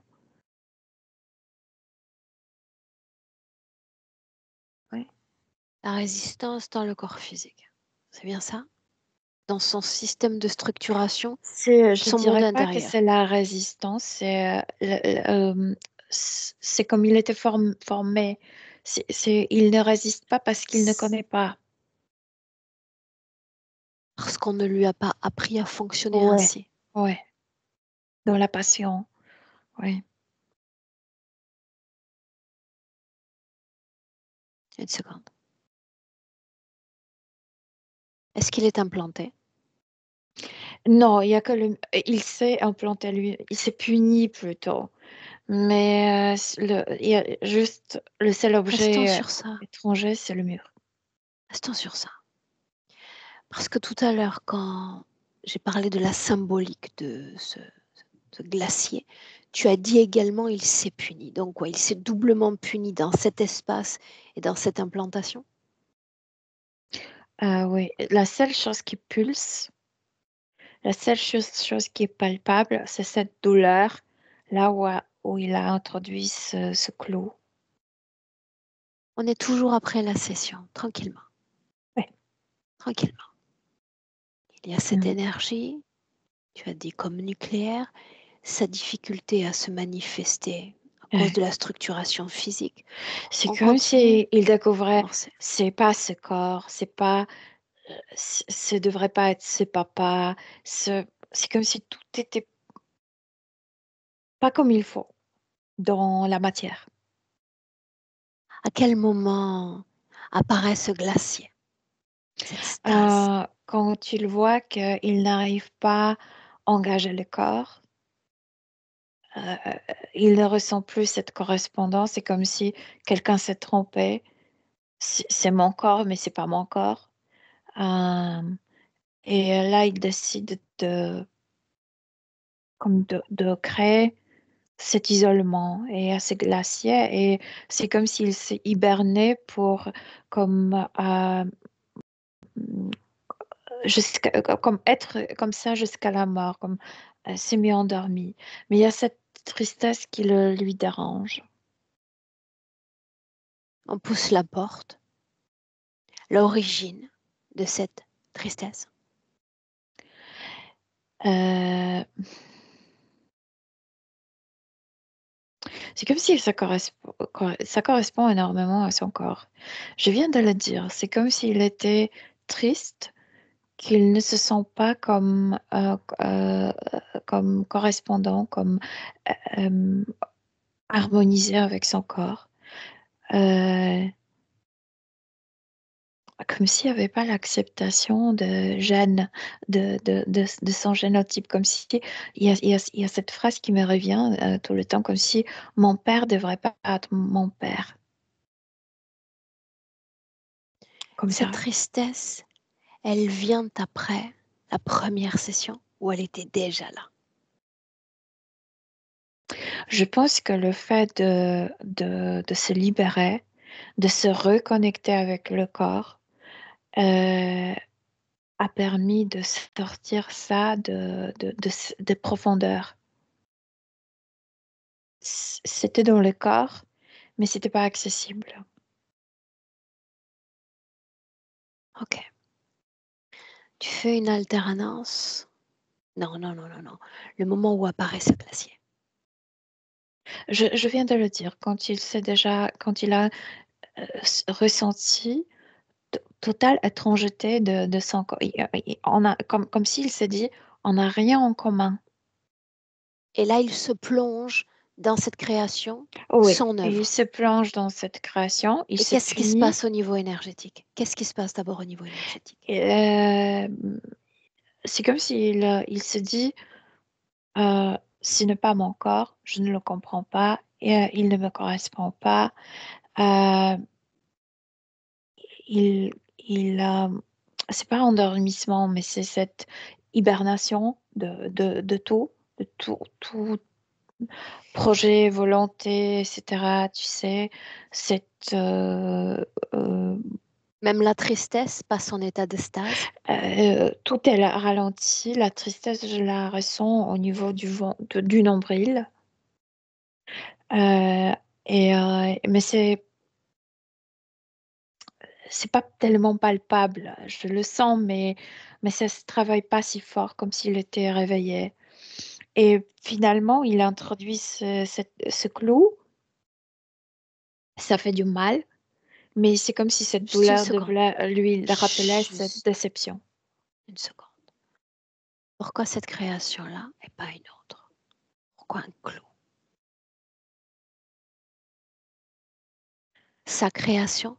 Oui. La résistance dans le corps physique. C'est bien ça? Dans son système de structuration, Je son monde dirais pas que c'est intérieur. la résistance, c'est comme il était formé. Il ne résiste pas parce qu'il ne connaît pas. Parce qu'on ne lui a pas appris à fonctionner Ouais, ainsi. ouais, dans la passion. Oui. Une seconde. Est-ce qu'il est implanté? Non, il y a que il s'est implanté lui, il s'est puni plutôt. Mais il y a juste le seul Restons objet sur ça. étranger, c'est le mur. Restons sur ça. Parce que tout à l'heure, quand j'ai parlé de la symbolique de ce glacier, tu as dit également il s'est puni. Donc quoi, il s'est doublement puni dans cet espace et dans cette implantation? Ah oui, la seule chose qui pulse, la seule chose qui est palpable, c'est cette douleur là où il a introduit ce clou. On est toujours après la session, tranquillement, Ouais. tranquillement. Il y a cette Mhm. énergie, tu as dit comme nucléaire, sa difficulté à se manifester à cause Ouais. de la structuration physique. C'est On comme continue. si il découvrait, Amorcer. c'est pas ce corps, c'est pas, ce devrait pas être ce papa, c'est comme si tout était pas comme il faut dans la matière. À quel moment apparaît ce glacier, cette stase? Quand il voit qu'il n'arrive pas à engager le corps, euh, il ne ressent plus cette correspondance. C'est comme si quelqu'un s'est trompé. C'est mon corps, mais c'est pas mon corps. Euh, et là, il décide de créer cet isolement et à ce glacier. Et c'est comme s'il s'est hiberné pour comme comme être comme ça jusqu'à la mort, comme semi-endormi. Mais il y a cette tristesse qui lui dérange. On pousse la porte. L'origine de cette tristesse. Euh, c'est comme si ça correspond énormément à son corps. Je viens de le dire, c'est comme s'il était triste, qu'il ne se sent pas comme correspondant, comme euh, harmonisé avec son corps. Euh, Comme s'il n'y avait pas l'acceptation de gène, de son génotype, comme si il y a cette phrase qui me revient tout le temps, comme si mon père ne devrait pas être mon père, comme Cette ça. tristesse, elle vient après la première session où elle était déjà là. Je pense que le fait de se libérer, de se reconnecter avec le corps, euh, a permis de sortir ça de profondeur. C'était dans le corps, mais c'était pas accessible. Ok. Tu fais une alternance. Non, non, non, non, non. Le moment où apparaît ce glacier. Je viens de le dire, quand il a ressenti totale étrangeté de son corps. On a, comme s'il s'est dit, on n'a rien en commun. Et là, il se plonge dans cette création, Oui, son il œuvre. se plonge dans cette création, il Et se qu'est-ce qui se punit. passe au niveau énergétique? Qu'est-ce qui se passe d'abord au niveau énergétique? C'est comme s'il il se dit, ce n'est pas mon corps, je ne le comprends pas, et, il ne me correspond pas. Euh, il c'est pas endormissement, mais c'est cette hibernation de tout projet, volonté, etc. Tu sais, cette Même la tristesse passe en état de stase. tout est ralenti. La tristesse, je la ressens au niveau du nombril. Euh, mais c'est pas tellement palpable. Je le sens, mais ça se travaille pas si fort comme s'il était réveillé. Et finalement, il introduit ce clou. Ça fait du mal, mais c'est comme si cette Juste une douleur seconde. lui rappelait cette Juste déception. une seconde. Pourquoi cette création-là et pas une autre? Pourquoi un clou? Sa création?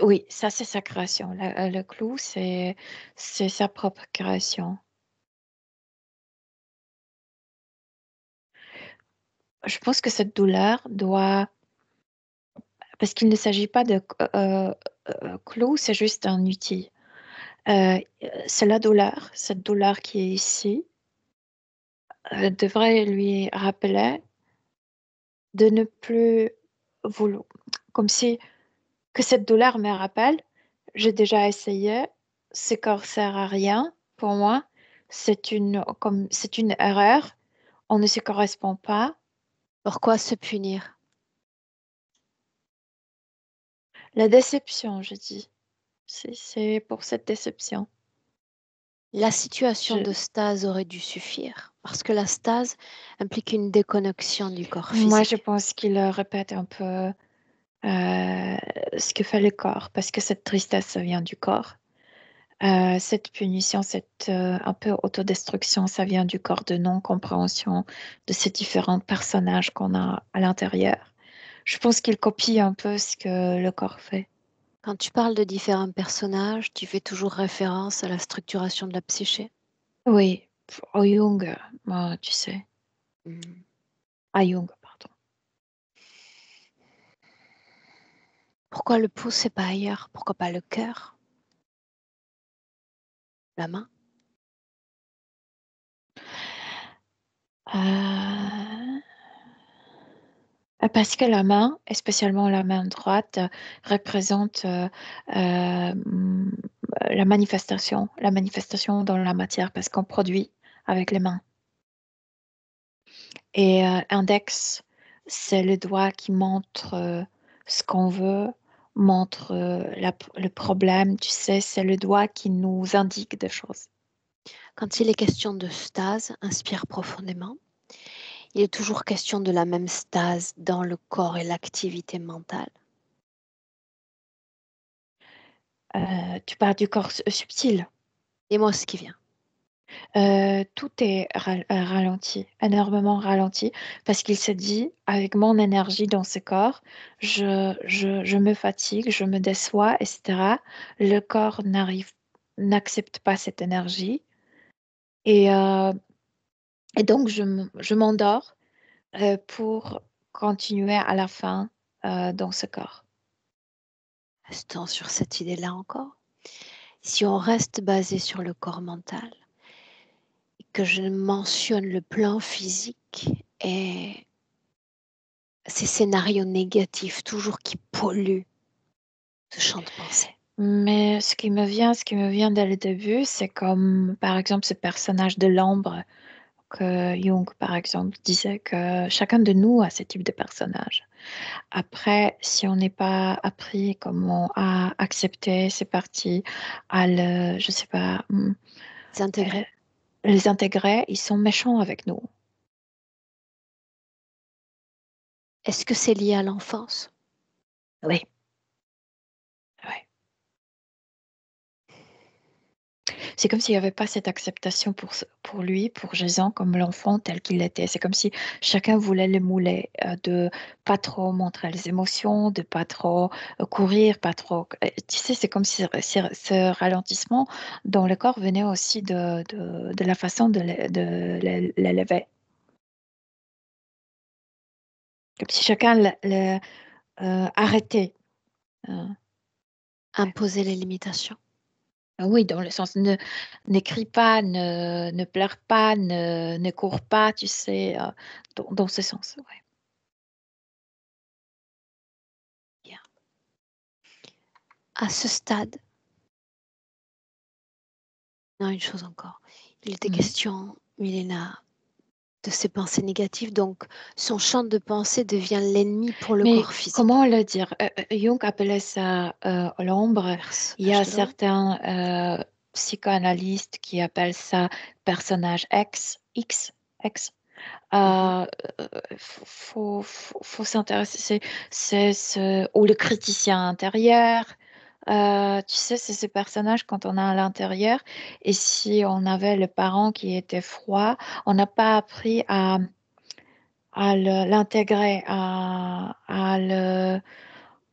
Oui, ça c'est sa création. Le clou, c'est sa propre création. Je pense que cette douleur doit, parce qu'il ne s'agit pas de clou, c'est juste un outil. Euh, c'est la douleur, cette douleur qui est ici, devrait lui rappeler de ne plus vouloir, comme si que cette douleur me rappelle, j'ai déjà essayé, ce corps sert à rien pour moi, c'est une erreur, on ne se correspond pas. Pourquoi se punir? La déception, je dis, c'est pour cette déception. La situation Je, de stase aurait dû suffire, parce que la stase implique une déconnexion du corps moi, je physique. pense qu'il répète un peu ce que fait le corps, parce que cette tristesse, ça vient du corps. Cette punition, cette un peu autodestruction, ça vient du corps de non-compréhension de ces différents personnages qu'on a à l'intérieur. Je pense qu'il copie un peu ce que le corps fait. Quand tu parles de différents personnages, tu fais toujours référence à la structuration de la psyché. Oui, au Jung, moi, tu sais, Hmm. à Jung, pardon. Pourquoi le pouce et pas ailleurs? Pourquoi pas le cœur? La main? Euh, Parce que la main, et spécialement la main droite, représente hum, la manifestation dans la matière, parce qu'on produit avec les mains. Et index, c'est le doigt qui montre ce qu'on veut, montre le problème, tu sais, c'est le doigt qui nous indique des choses. Quand il est question de stase, inspire profondément. Il est toujours question de la même stase dans le corps et l'activité mentale. Tu parles du corps subtil. Et moi, ce qui vient. Tout est ralenti, énormément ralenti, parce qu'il s'est dit, avec mon énergie dans ce corps, je me fatigue, je me déçois, etc. Le corps n'accepte pas cette énergie. Et, donc, je m'endors pour continuer à la fin dans ce corps. Restons sur cette idée-là encore. Si on reste basé sur le corps mental, et que je mentionne le plan physique et ces scénarios négatifs toujours qui polluent ce champ de pensée. Mais ce qui me vient dès le début, c'est comme, par exemple, ce personnage de l'ombre que Jung, par exemple, disait que chacun de nous a ce type de personnage. Après, si on n'est pas appris comment à accepter ces parties, je sais pas, euh, S'intégrer. les intégrer, ils sont méchants avec nous. Est-ce que c'est lié à l'enfance? Oui, oui. C'est comme s'il n'y avait pas cette acceptation pour lui, pour Jason, comme l'enfant tel qu'il était. C'est comme si chacun voulait le mouler, de pas trop montrer les émotions, de pas trop courir, pas trop. Tu sais, c'est comme si ce ralentissement dans le corps venait aussi de la façon de l'élever. Comme si chacun arrêtait. Euh, Imposer les limitations. oui, dans le sens n'écris pas, ne pleure pas, ne cours pas, tu sais, dans ce sens. Ouais. Bien. À ce stade, non, une chose encore. Il était Mhm. question, Milena, de ses pensées négatives, donc son champ de pensée devient l'ennemi pour le Mais corps physique. comment le dire? Jung appelait ça l'ombre. Il y Personnage a de l'homme. certains psychanalystes qui appellent ça personnage X. Mhm. Faut s'intéresser. Ou le criticien intérieur. Tu sais, c'est ce personnage quand on est à l'intérieur. Et si on avait le parent qui était froid, on n'a pas appris à l'intégrer, à le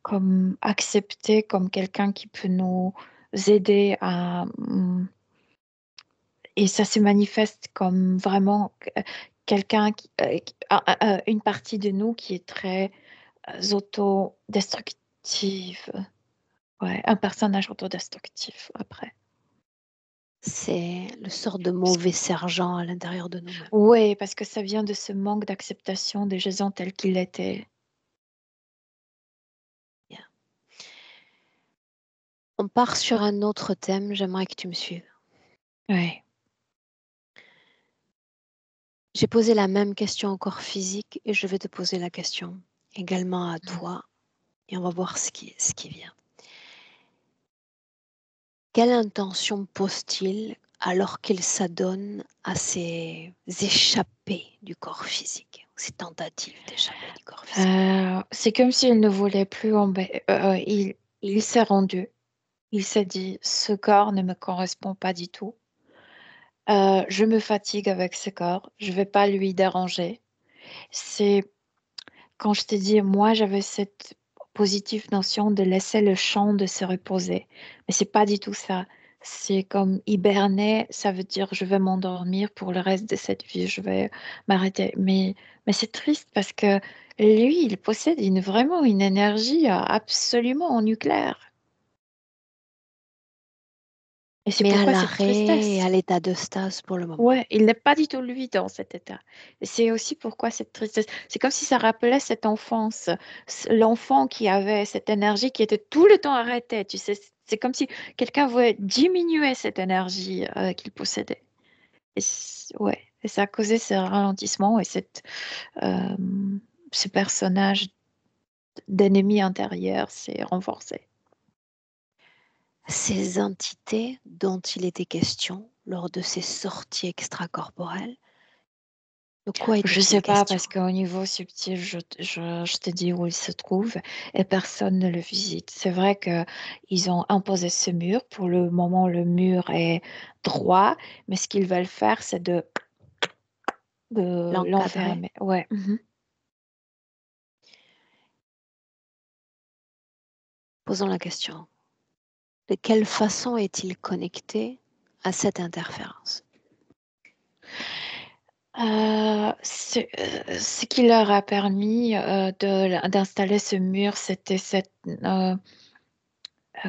comme accepter comme quelqu'un qui peut nous aider et ça se manifeste comme vraiment quelqu'un une partie de nous qui est très autodestructive. Ouais, un personnage autodestructif après. C'est le sort de mauvais sergent à l'intérieur de nous-mêmes. Oui, parce que ça vient de ce manque d'acceptation de Jason tel qu'il était. Bien. On part sur un autre thème, j'aimerais que tu me suives. Ouais. J'ai posé la même question au corps physique et je vais te poser la question également à toi et on va voir ce qui vient. Quelle intention pose-t-il alors qu'il s'adonne à ces échappées du corps physique, ces tentatives d'échapper du corps physique? C'est comme s'il ne voulait plus il s'est rendu. Il s'est dit, ce corps ne me correspond pas du tout. Je me fatigue avec ce corps. Je ne vais pas lui déranger. C'est quand je t'ai dit, moi, j'avais cette positive notion de laisser le champ de se reposer. Mais c'est pas du tout ça. C'est comme hiberner, ça veut dire je vais m'endormir pour le reste de cette vie, je vais m'arrêter. Mais c'est triste parce que lui, il possède vraiment une énergie absolument nucléaire. Et c'est Mais à pourquoi cette l'arrêt et tristesse. à l'état de stase pour le moment. Ouais, il n'est pas du tout lui dans cet état. Et c'est aussi pourquoi cette tristesse. C'est comme si ça rappelait cette enfance, l'enfant qui avait cette énergie qui était tout le temps arrêtée. Tu sais, c'est comme si quelqu'un voulait diminuer cette énergie qu'il possédait. Ouais, et ça a causé ce ralentissement et euh, ce personnage d'ennemi intérieur s'est renforcé. Ces entités dont il était question lors de ces sorties extracorporelles, de quoi Je était-il sais pas question? parce qu'au niveau subtil, je te dis où il se trouve et personne ne le visite. C'est vrai que ils ont imposé ce mur. Pour le moment, le mur est droit, mais ce qu'ils veulent faire, c'est de L'encadrer? l'enfermer. Ouais. Mhm. Posons la question. De quelle façon est-il connecté à cette interférence? Ce qui leur a permis d'installer ce mur, c'était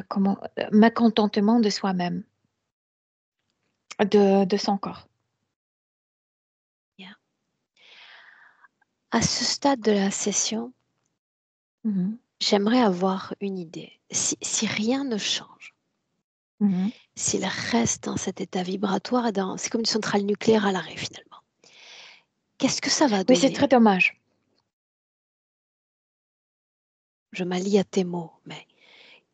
comment, mécontentement de soi-même, de son corps. Bien. À ce stade de la session, Mhm. j'aimerais avoir une idée. Si rien ne change, Mhm. s'il reste dans cet état vibratoire, c'est comme une centrale nucléaire à l'arrêt finalement. Qu'est-ce que ça va Oui, c'est très donner? dommage. Je m'allie à tes mots, mais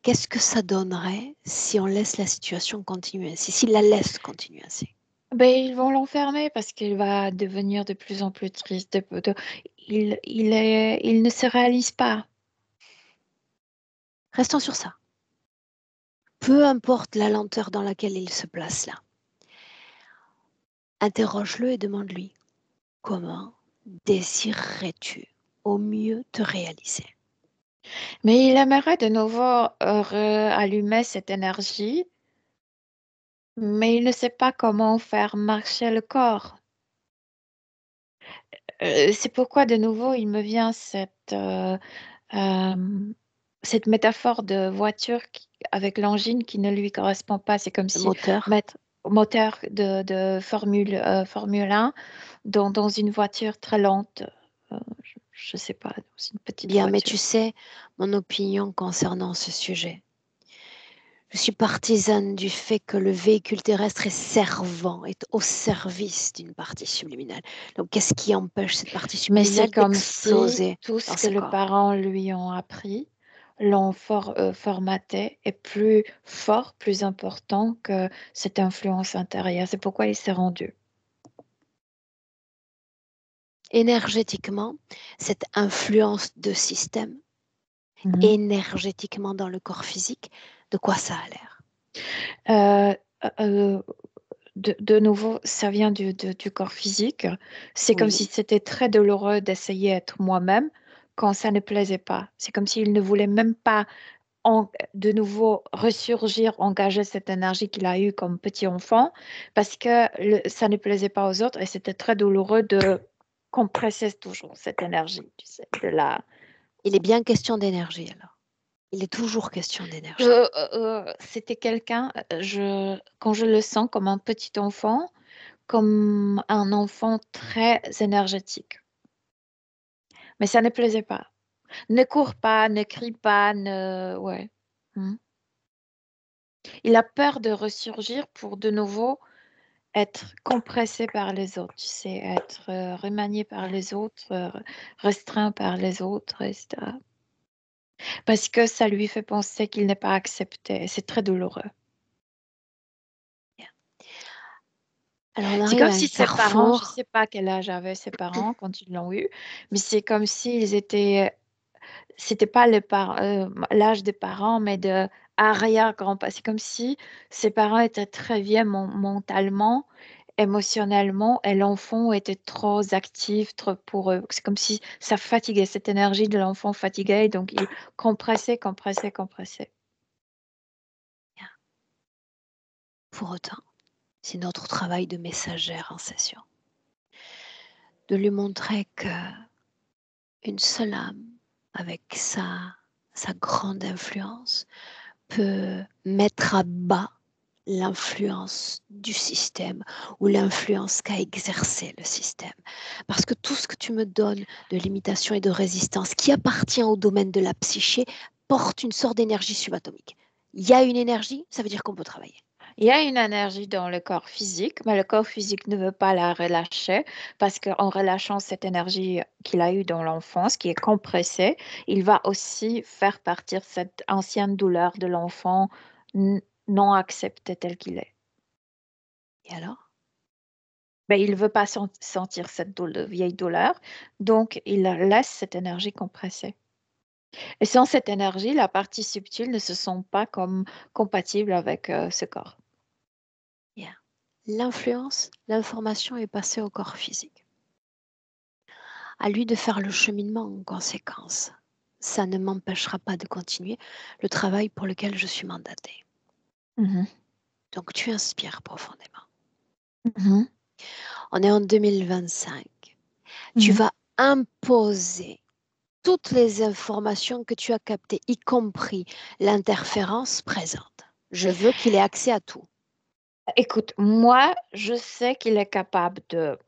qu'est-ce que ça donnerait si on laisse la situation continuer ainsi, s'il la laisse continuer ainsi? Ben, ils vont l'enfermer parce qu'il va devenir de plus en plus triste. Il ne se réalise pas. Restons sur ça. peu importe la lenteur dans laquelle il se place là. Interroge-le et demande-lui comment désirerais-tu au mieux te réaliser? Mais il aimerait de nouveau allumer cette énergie, mais il ne sait pas comment faire marcher le corps. C'est pourquoi de nouveau il me vient euh, cette métaphore de voiture avec l'engine qui ne lui correspond pas. C'est comme Le si moteur, mettre moteur de Formule 1 dans une voiture très lente. Je ne sais pas, dans une petite bien, mais voiture. tu sais mon opinion concernant ce sujet. Je suis partisane du fait que le véhicule terrestre est servant, est au service d'une partie subliminale. Donc, qu'est-ce qui empêche cette partie Mais c'est subliminale comme si d'exploser tout dans ce que ce les corps? parents lui ont appris, l'ont formaté, est plus fort, plus important que cette influence intérieure. C'est pourquoi il s'est rendu. Énergétiquement, cette influence de système, Mhm. énergétiquement dans le corps physique, de quoi ça a l'air? Euh, euh, de nouveau, ça vient du corps physique. C'est comme si Oui, c'était très douloureux d'essayer d'être moi-même quand ça ne plaisait pas. C'est comme s'il ne voulait même pas de nouveau ressurgir, engager cette énergie qu'il a eue comme petit enfant parce que ça ne plaisait pas aux autres et c'était très douloureux de compresser toujours cette énergie, tu sais, de la... il est bien question d'énergie alors. Il est toujours question d'énergie. C'était quelqu'un, quand je le sens comme un petit enfant, comme un enfant très énergétique. Mais ça ne plaisait pas. Ne cours pas, ne crie pas, ne... Ouais. Hmm. Il a peur de ressurgir pour de nouveau être compressé par les autres, tu sais, être remanié par les autres, restreint par les autres, etc. Parce que ça lui fait penser qu'il n'est pas accepté. C'est très douloureux. Alors, on C'est arrive comme à un si ses parents, je ne carrefour. sais pas quel âge avaient ses parents quand ils l'ont eu, mais c'est comme s'ils étaient, c'était pas l'âge des parents, mais de arrière-grand-parents. C'est comme si ses parents étaient très vieux mentalement, émotionnellement, et l'enfant était trop actif, trop pour eux. C'est comme si ça fatiguait, cette énergie de l'enfant fatiguait, donc il compressait, compressait, compressait. Pour autant, c'est notre travail de messagère en session, de lui montrer que une seule âme, avec sa grande influence, peut mettre à bas l'influence du système ou l'influence qu'a exercé le système. Parce que tout ce que tu me donnes de limitation et de résistance qui appartient au domaine de la psyché porte une sorte d'énergie subatomique. Il y a une énergie, ça veut dire qu'on peut travailler. Il y a une énergie dans le corps physique, mais le corps physique ne veut pas la relâcher parce qu'en relâchant cette énergie qu'il a eue dans l'enfance, qui est compressée, il va aussi faire partir cette ancienne douleur de l'enfant non acceptée tel qu'il est. Et alors? Ben, il ne veut pas sentir cette vieille douleur, donc il laisse cette énergie compressée. Et sans cette énergie, la partie subtile ne se sent pas comme compatible avec ce corps. Yeah. L'influence, l'information est passée au corps physique. À lui de faire le cheminement en conséquence. Ça ne m'empêchera pas de continuer le travail pour lequel je suis mandatée. Mhm. Donc tu inspires profondément. Mhm. On est en 2025. Tu Mhm. vas imposer toutes les informations que tu as captées, y compris l'interférence présente. Je veux qu'il ait accès à tout. Écoute, moi, je sais qu'il est capable de...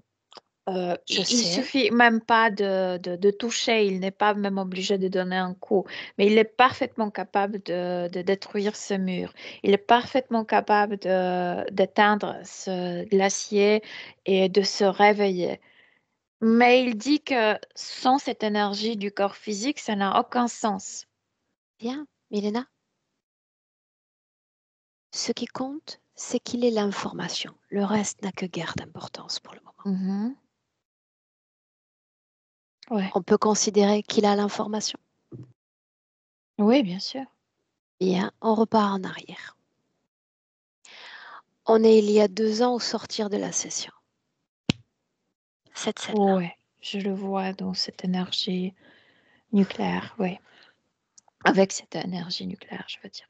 Je il sais. suffit même pas de toucher, il n'est pas même obligé de donner un coup, mais il est parfaitement capable de détruire ce mur. Il est parfaitement capable d'éteindre ce glacier et de se réveiller. Mais il dit que sans cette énergie du corps physique, ça n'a aucun sens. Bien, Milena. Ce qui compte, c'est qu'il ait l'information. Le reste n'a que guère d'importance pour le moment. Mhm. Ouais. On peut considérer qu'il a l'information. Oui, bien sûr. Bien, on repart en arrière. On est il y a 2 ans au sortir de la session. Cette scène-là. Ouais, je le vois dans cette énergie nucléaire, oui. Avec cette énergie nucléaire, je veux dire.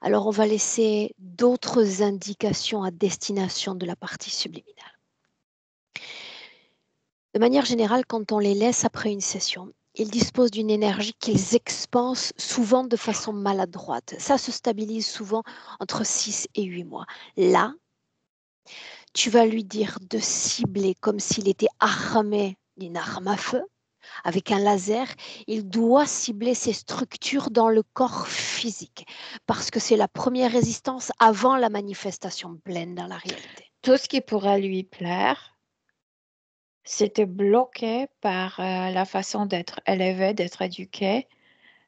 Alors, on va laisser d'autres indications à destination de la partie subliminale. De manière générale, quand on les laisse après une session, ils disposent d'une énergie qu'ils expansent souvent de façon maladroite. Ça se stabilise souvent entre 6 et 8 mois. Là, tu vas lui dire de cibler comme s'il était armé d'une arme à feu. Avec un laser, il doit cibler ces structures dans le corps physique parce que c'est la première résistance avant la manifestation pleine dans la réalité. Tout ce qui pourrait lui plaire, c'était bloqué par la façon d'être élevé, d'être éduqué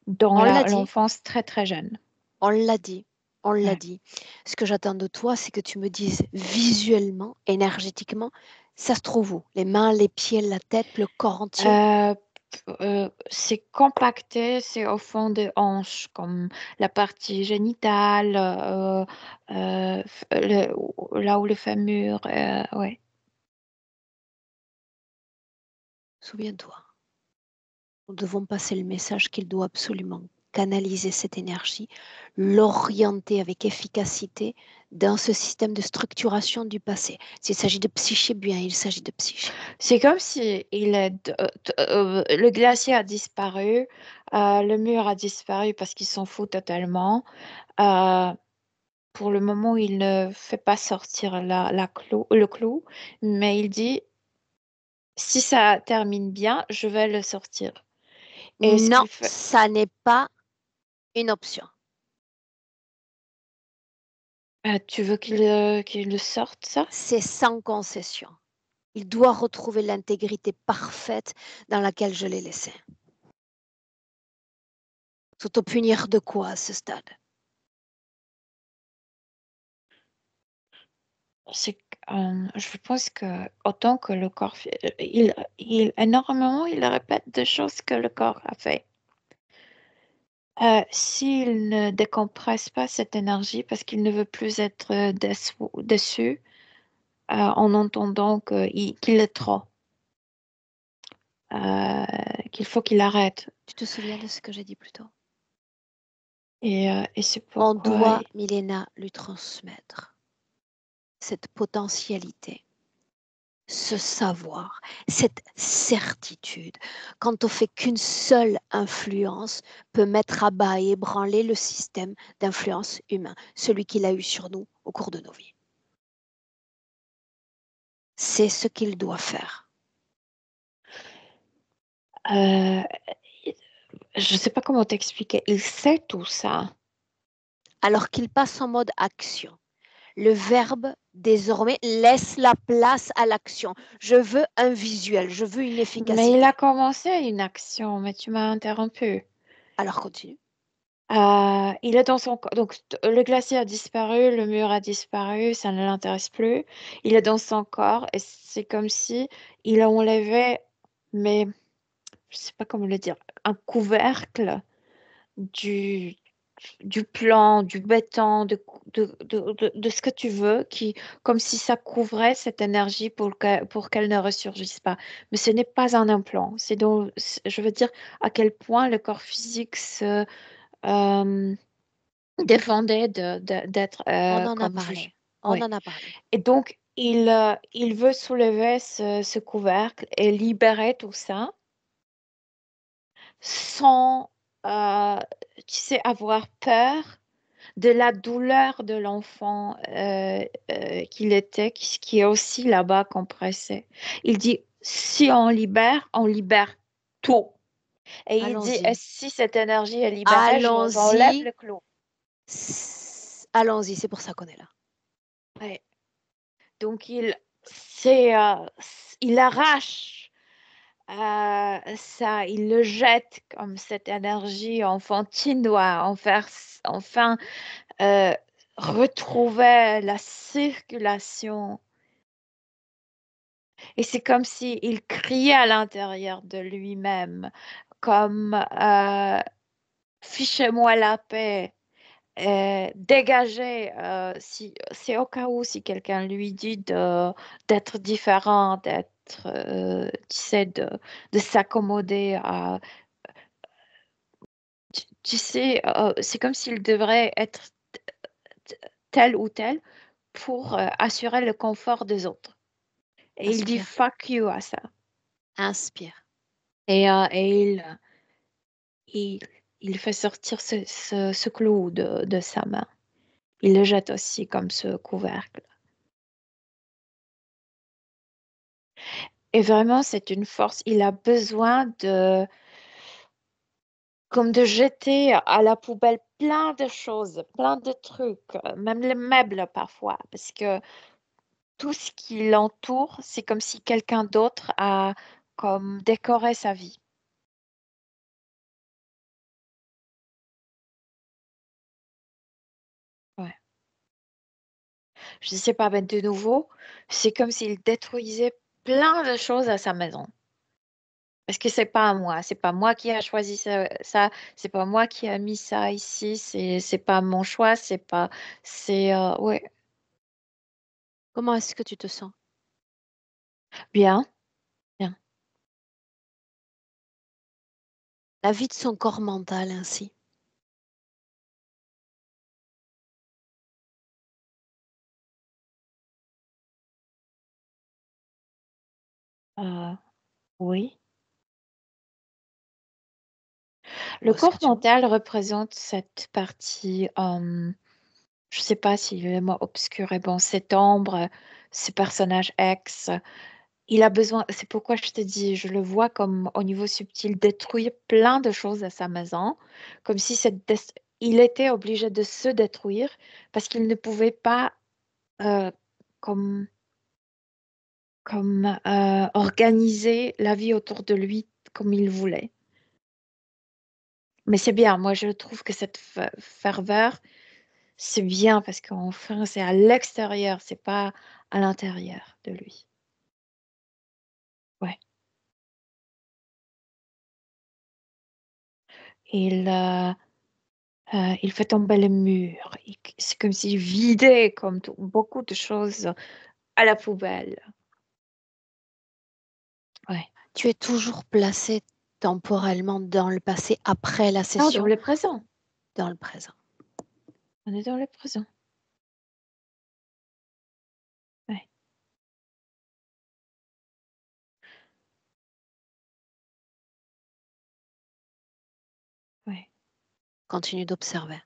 dans On l'a dit, l'enfance très très jeune. on l'a dit, on l'a Ouais. dit. Ce que j'attends de toi, c'est que tu me dises visuellement, énergétiquement, ça se trouve où? Les mains, les pieds, la tête, le corps entier? C'est compacté, c'est au fond des hanches, comme la partie génitale, là où le fémur, ouais. Souviens-toi, nous devons passer le message qu'il doit absolument canaliser cette énergie, l'orienter avec efficacité dans ce système de structuration du passé. S'il s'agit de psyché, bien, il s'agit de psyché. C'est comme si le glacier a disparu, le mur a disparu parce qu'il s'en fout totalement. Euh, pour le moment, il ne fait pas sortir le clou, mais il dit, si ça termine bien, je vais le sortir. Et ce Non, qu'il fait, ça n'est pas une option. tu veux qu'il le sorte, ça? C'est sans concession. Il doit retrouver l'intégrité parfaite dans laquelle je l'ai laissé. S'auto-punir de quoi à ce stade? Je pense que autant que le corps, énormément, il répète des choses que le corps a fait. S'il ne décompresse pas cette énergie parce qu'il ne veut plus être déçu, en entendant qu'il est trop, euh, qu'il faut qu'il arrête. Tu te souviens de ce que j'ai dit plus tôt? Et c'est On pourquoi doit, Milena, lui transmettre cette potentialité, ce savoir, cette certitude, quant au fait qu'une seule influence peut mettre à bas et ébranler le système d'influence humain, celui qu'il a eu sur nous au cours de nos vies. C'est ce qu'il doit faire. euh, je ne sais pas comment t'expliquer. Il sait tout ça. Alors qu'il passe en mode action. Le verbe, désormais, laisse la place à l'action. Je veux un visuel, je veux une Mais il a efficacité. commencé une action, mais tu m'as interrompu. Alors continue. Il est dans son corps. Donc, le glacier a disparu, le mur a disparu, ça ne l'intéresse plus. Il est dans son corps et c'est comme si il enlevait, mais je sais pas comment le dire, un couvercle du, du plan, du béton, de ce que tu veux, comme si ça couvrait cette énergie pour qu'elle ne ressurgisse pas. Mais ce n'est pas un implant. Je veux dire à quel point le corps physique se euh, défendait d'être On en a comme juge. parlé. On Ouais. en a parlé. Et donc, il veut soulever ce couvercle et libérer tout ça sans, euh, tu sais, avoir peur de la douleur de l'enfant qu'il était, qui est aussi là-bas compressé. Il dit, si on libère tout. Et il dit, et Allons-y. si cette énergie est libérée, j'enlève Allons-y. le clou. Allons-y, c'est pour ça qu'on est là. Ouais. Donc, il arrache ça, il le jette comme cette énergie enfantine doit enfin euh, retrouver la circulation. Et c'est comme s'il criait à l'intérieur de lui-même, comme fichez-moi la paix, dégager, si c'est au cas où si quelqu'un lui dit d'être différent, d'être, tu sais, de s'accommoder à, tu sais, c'est comme s'il devrait être tel ou tel pour assurer le confort des autres. Et il dit Inspire, fuck you à ça. inspire. Et il fait sortir ce clou de sa main. Il le jette aussi comme ce couvercle. Et vraiment, c'est une force. Il a besoin comme de jeter à la poubelle plein de choses, plein de trucs, même les meubles parfois, parce que tout ce qui l'entoure, c'est comme si quelqu'un d'autre a comme décoré sa vie. Ouais. Je ne sais pas, ben de nouveau, c'est comme s'il détruisait plein de choses à sa maison. Parce que c'est pas à moi, c'est pas moi qui a choisi ça, c'est pas moi qui a mis ça ici, c'est pas mon choix, c'est pas, c'est ouais, Comment est-ce que tu te sens? bien, bien. La vie de son corps mental ainsi. Euh, oui. Le Où est-ce que corps tu vois? mental représente cette partie, je sais pas si le mot obscur est bon, cette ombre, ce personnage ex. Il a besoin, c'est pourquoi je te dis, je le vois comme au niveau subtil détruire plein de choses à sa maison, comme si il était obligé de se détruire parce qu'il ne pouvait pas euh, comme, organiser la vie autour de lui comme il voulait. Mais c'est bien, moi je trouve que cette ferveur, c'est bien parce qu'enfin c'est à l'extérieur, c'est pas à l'intérieur de lui. Ouais. Il, euh, il fait tomber le mur. C'est comme s'il vidait comme beaucoup de choses à la poubelle. Ouais. Tu es toujours placé temporellement dans le passé après la Non, dans session, le présent. dans le présent. On est dans le présent. Ouais. Ouais. Continue d'observer.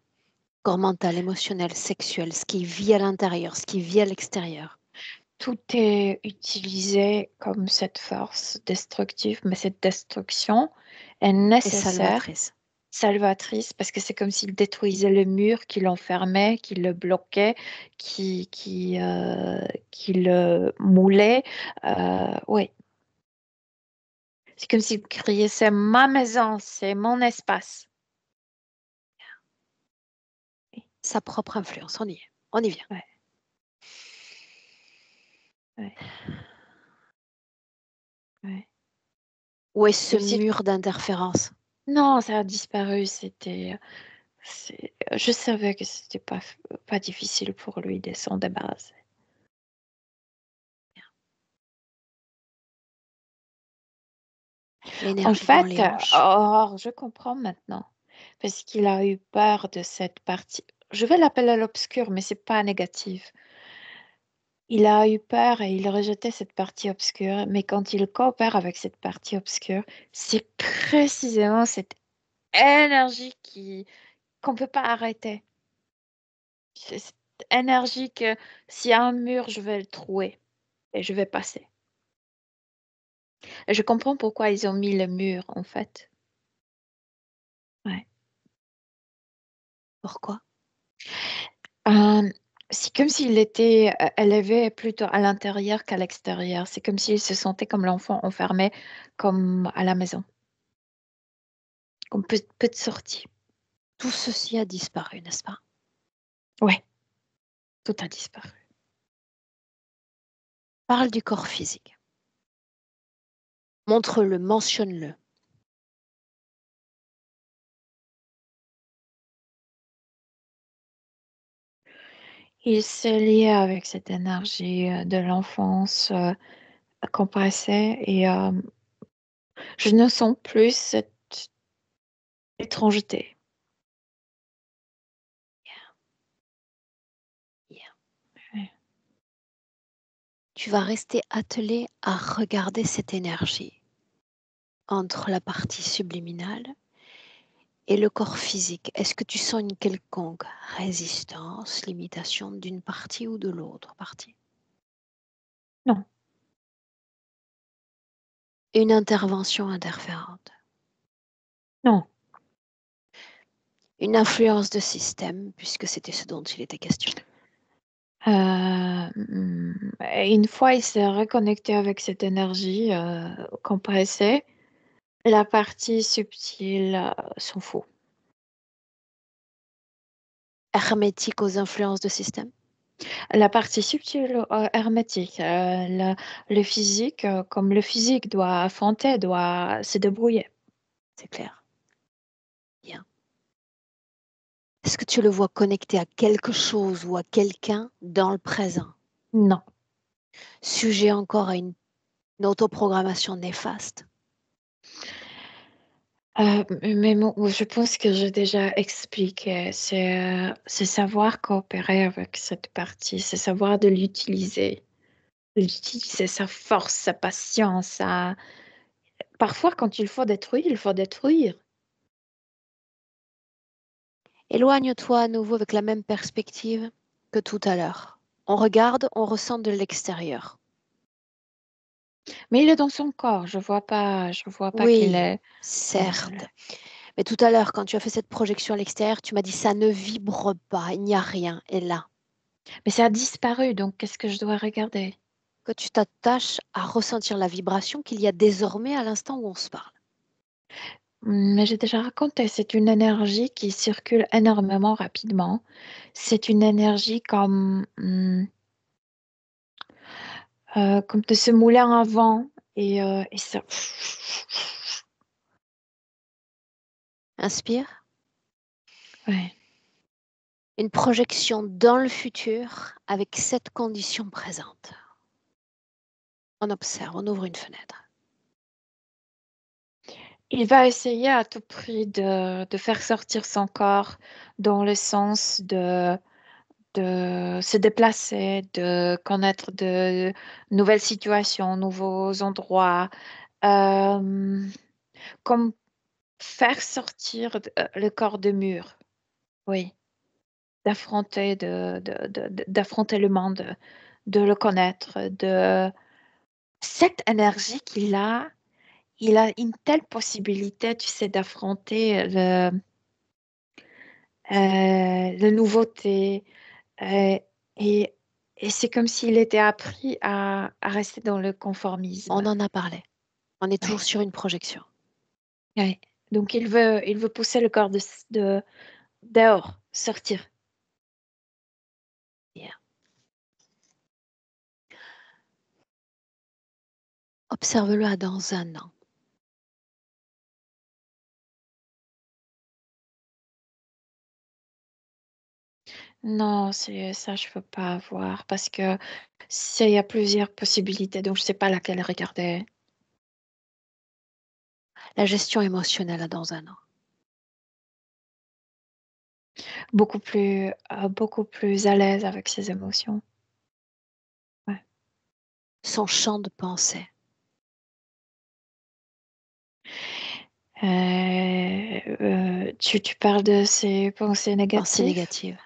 Corps mental, émotionnel, sexuel, ce qui vit à l'intérieur, ce qui vit à l'extérieur. Tout est utilisé comme cette force destructive, mais cette destruction est Et nécessaire, salvatrice. salvatrice, parce que c'est comme s'il détruisait le mur qui l'enfermait, qui le bloquait, qui le moulait. Oui, c'est comme s'il criait, c'est ma maison, c'est mon espace. Sa propre influence. On y est. On y vient. Ouais, ouais, ouais. Où est ce Comme si... mur d'interférence? Non, ça a disparu, je savais que c'était pas difficile pour lui de s'en débarrasser. En L'énergie dans fait, les hanches. oh, je comprends maintenant. Parce qu'il a eu peur de cette partie. Je vais l'appeler l'obscur, mais c'est pas négatif. Il a eu peur et il rejetait cette partie obscure. Mais quand il coopère avec cette partie obscure, c'est précisément cette énergie qu'on ne peut pas arrêter. C'est cette énergie que s'il y a un mur, je vais le trouer et je vais passer. Et je comprends pourquoi ils ont mis le mur, en fait. Ouais. Pourquoi? Euh, c'est comme s'il était élevé plutôt à l'intérieur qu'à l'extérieur. C'est comme s'il se sentait comme l'enfant enfermé, comme à la maison, comme peu de sortie. Tout ceci a disparu, n'est-ce pas? Ouais, tout a disparu. Parle du corps physique. Montre-le, mentionne-le. Il s'est lié avec cette énergie de l'enfance compressée et je ne sens plus cette étrangeté. Yeah. Ouais. Tu vas rester attelé à regarder cette énergie entre la partie subliminale et le corps physique. Est-ce que tu sens une quelconque résistance, limitation d'une partie ou de l'autre partie? Non, Une intervention interférente, non. une influence de système, puisque c'était ce dont il était question. Et une fois il s'est reconnecté avec cette énergie compressée, la partie subtile s'en fout. Hermétique aux influences de système? La partie subtile hermétique, le physique, comme le physique doit affronter, doit se débrouiller. C'est clair. Bien. Est-ce que tu le vois connecté à quelque chose ou à quelqu'un dans le présent? Non. Sujet encore à une autoprogrammation néfaste? Mais je pense que j'ai déjà expliqué. C'est savoir coopérer avec cette partie, c'est savoir de l'utiliser. D'utiliser sa force, sa patience. Parfois, quand il faut détruire, il faut détruire. Éloigne-toi à nouveau avec la même perspective que tout à l'heure. On regarde, on ressent de l'extérieur. Mais il est dans son corps. Je vois pas qu'il Oui, est. certes. Mais tout à l'heure, quand tu as fait cette projection à l'extérieur, tu m'as dit ça ne vibre pas, il n'y a rien. Et là, Mais ça a disparu, donc qu'est-ce que je dois regarder? que tu t'attaches à ressentir la vibration qu'il y a désormais à l'instant où on se parle. Mais j'ai déjà raconté, c'est une énergie qui circule énormément rapidement. C'est une énergie comme de ce moulin à vent et ça. Inspire. Ouais. Une projection dans le futur avec cette condition présente. On observe, on ouvre une fenêtre. Il va essayer à tout prix de faire sortir son corps dans le sens de se déplacer, de connaître de nouvelles situations, nouveaux endroits, euh, comme faire sortir le corps de mur, oui, d'affronter d'affronter le monde, de le connaître, de cette énergie qu'il a, il a une telle possibilité, tu sais, d'affronter la nouveauté. euh, et, et c'est comme s'il était appris à rester dans le On conformisme. en a parlé. On est toujours Ouais, sur une projection. ouais. Donc il veut pousser le corps dehors, sortir. Bien. Observe-le à dans un an. Non, c'est ça, je peux pas avoir parce que il y a plusieurs possibilités, donc je sais pas laquelle regarder. La gestion émotionnelle à dans un an. Beaucoup plus à l'aise avec ses émotions. Ouais. Son champ de pensée. Tu parles de ses pensées Pensée négatives. négative.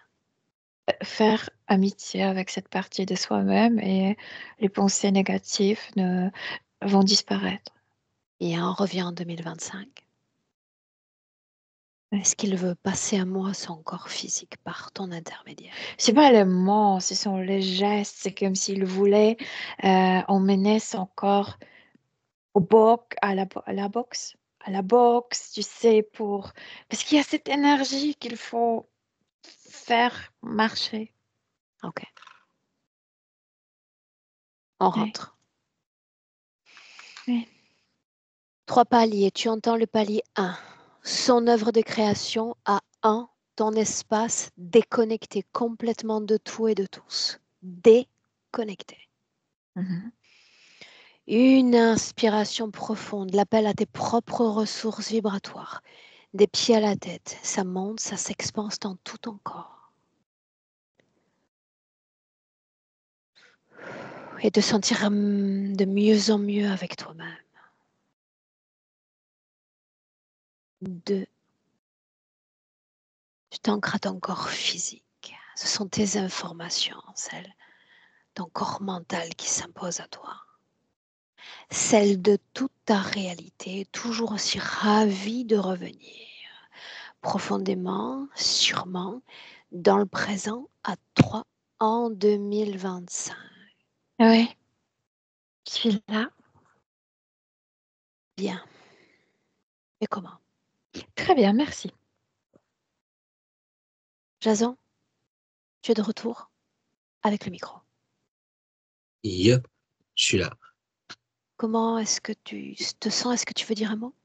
Faire amitié avec cette partie de soi-même et les pensées négatives vont disparaître. Et on revient en 2025. Ouais. Est-ce qu'il veut passer un mois son corps physique par ton intermédiaire? C'est pas les mots, ce sont les gestes. C'est comme s'il voulait emmener son corps au box, à la boxe, tu sais, parce qu'il y a cette énergie qu'il faut faire marcher. Ok. On Ouais. rentre. Ouais. 3 paliers. Tu entends le palier 1. Son œuvre de création à 1, ton espace déconnecté complètement de tout et de tous. Déconnecté. Mhm. Une inspiration profonde, l'appel à tes propres ressources vibratoires. Des pieds à la tête, ça monte, ça s'expanse dans tout ton corps. Et de sentir de mieux en mieux avec toi-même. 2. Tu t'ancres à ton corps physique. Ce sont tes informations, celles, ton corps mental qui s'impose à toi. Celle de toute ta réalité, toujours aussi ravie de revenir profondément, sûrement, dans le présent à 3 en 2025. Oui, je suis là. Bien. Et comment? Très bien, merci. Jason, tu es de retour avec le micro. Yup, je suis là. Comment est-ce que tu te sens? Est-ce que tu veux dire un mot?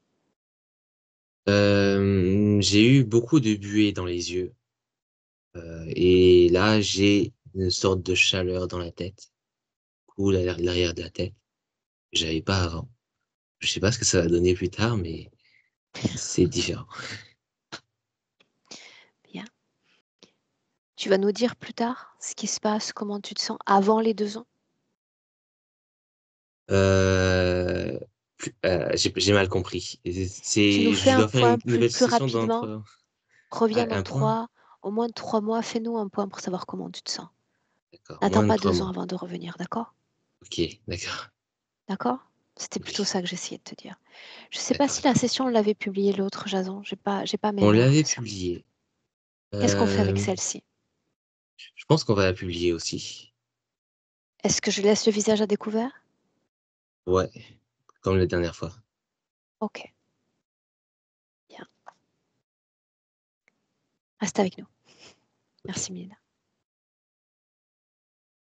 J'ai eu beaucoup de buée dans les yeux. Et là, j'ai une sorte de chaleur dans la tête, ou l'arrière de la tête, que j'avais pas avant. Je sais pas ce que ça va donner plus tard, mais c'est différent. Bien. Tu vas nous dire plus tard ce qui se passe, comment tu te sens avant les 2 ans? Euh, j'ai mal compris. Tu nous fais Je un dois faire point une plus, nouvelle plus session rapidement. d'entre Reviens dans un point. au moins 3 mois. Fais-nous un point pour savoir comment tu te sens. D'accord, N'attends moins de pas trois 2 ans mois. avant de revenir, d'accord? Ok, d'accord. D'accord? C'était plutôt Oui, ça que j'essayais de te dire. Je ne sais pas d'accord, si la d'accord. session, on l'avait publiée l'autre, Jason. J'ai pas On mémoire l'avait de ça. publié. Qu'est-ce qu'on fait avec Euh, celle-ci? je pense qu'on va la publier aussi. Est-ce que je laisse le visage à découvert? Ouais, comme la dernière fois. Ok, bien. Reste avec nous. Ok. Merci, Mille.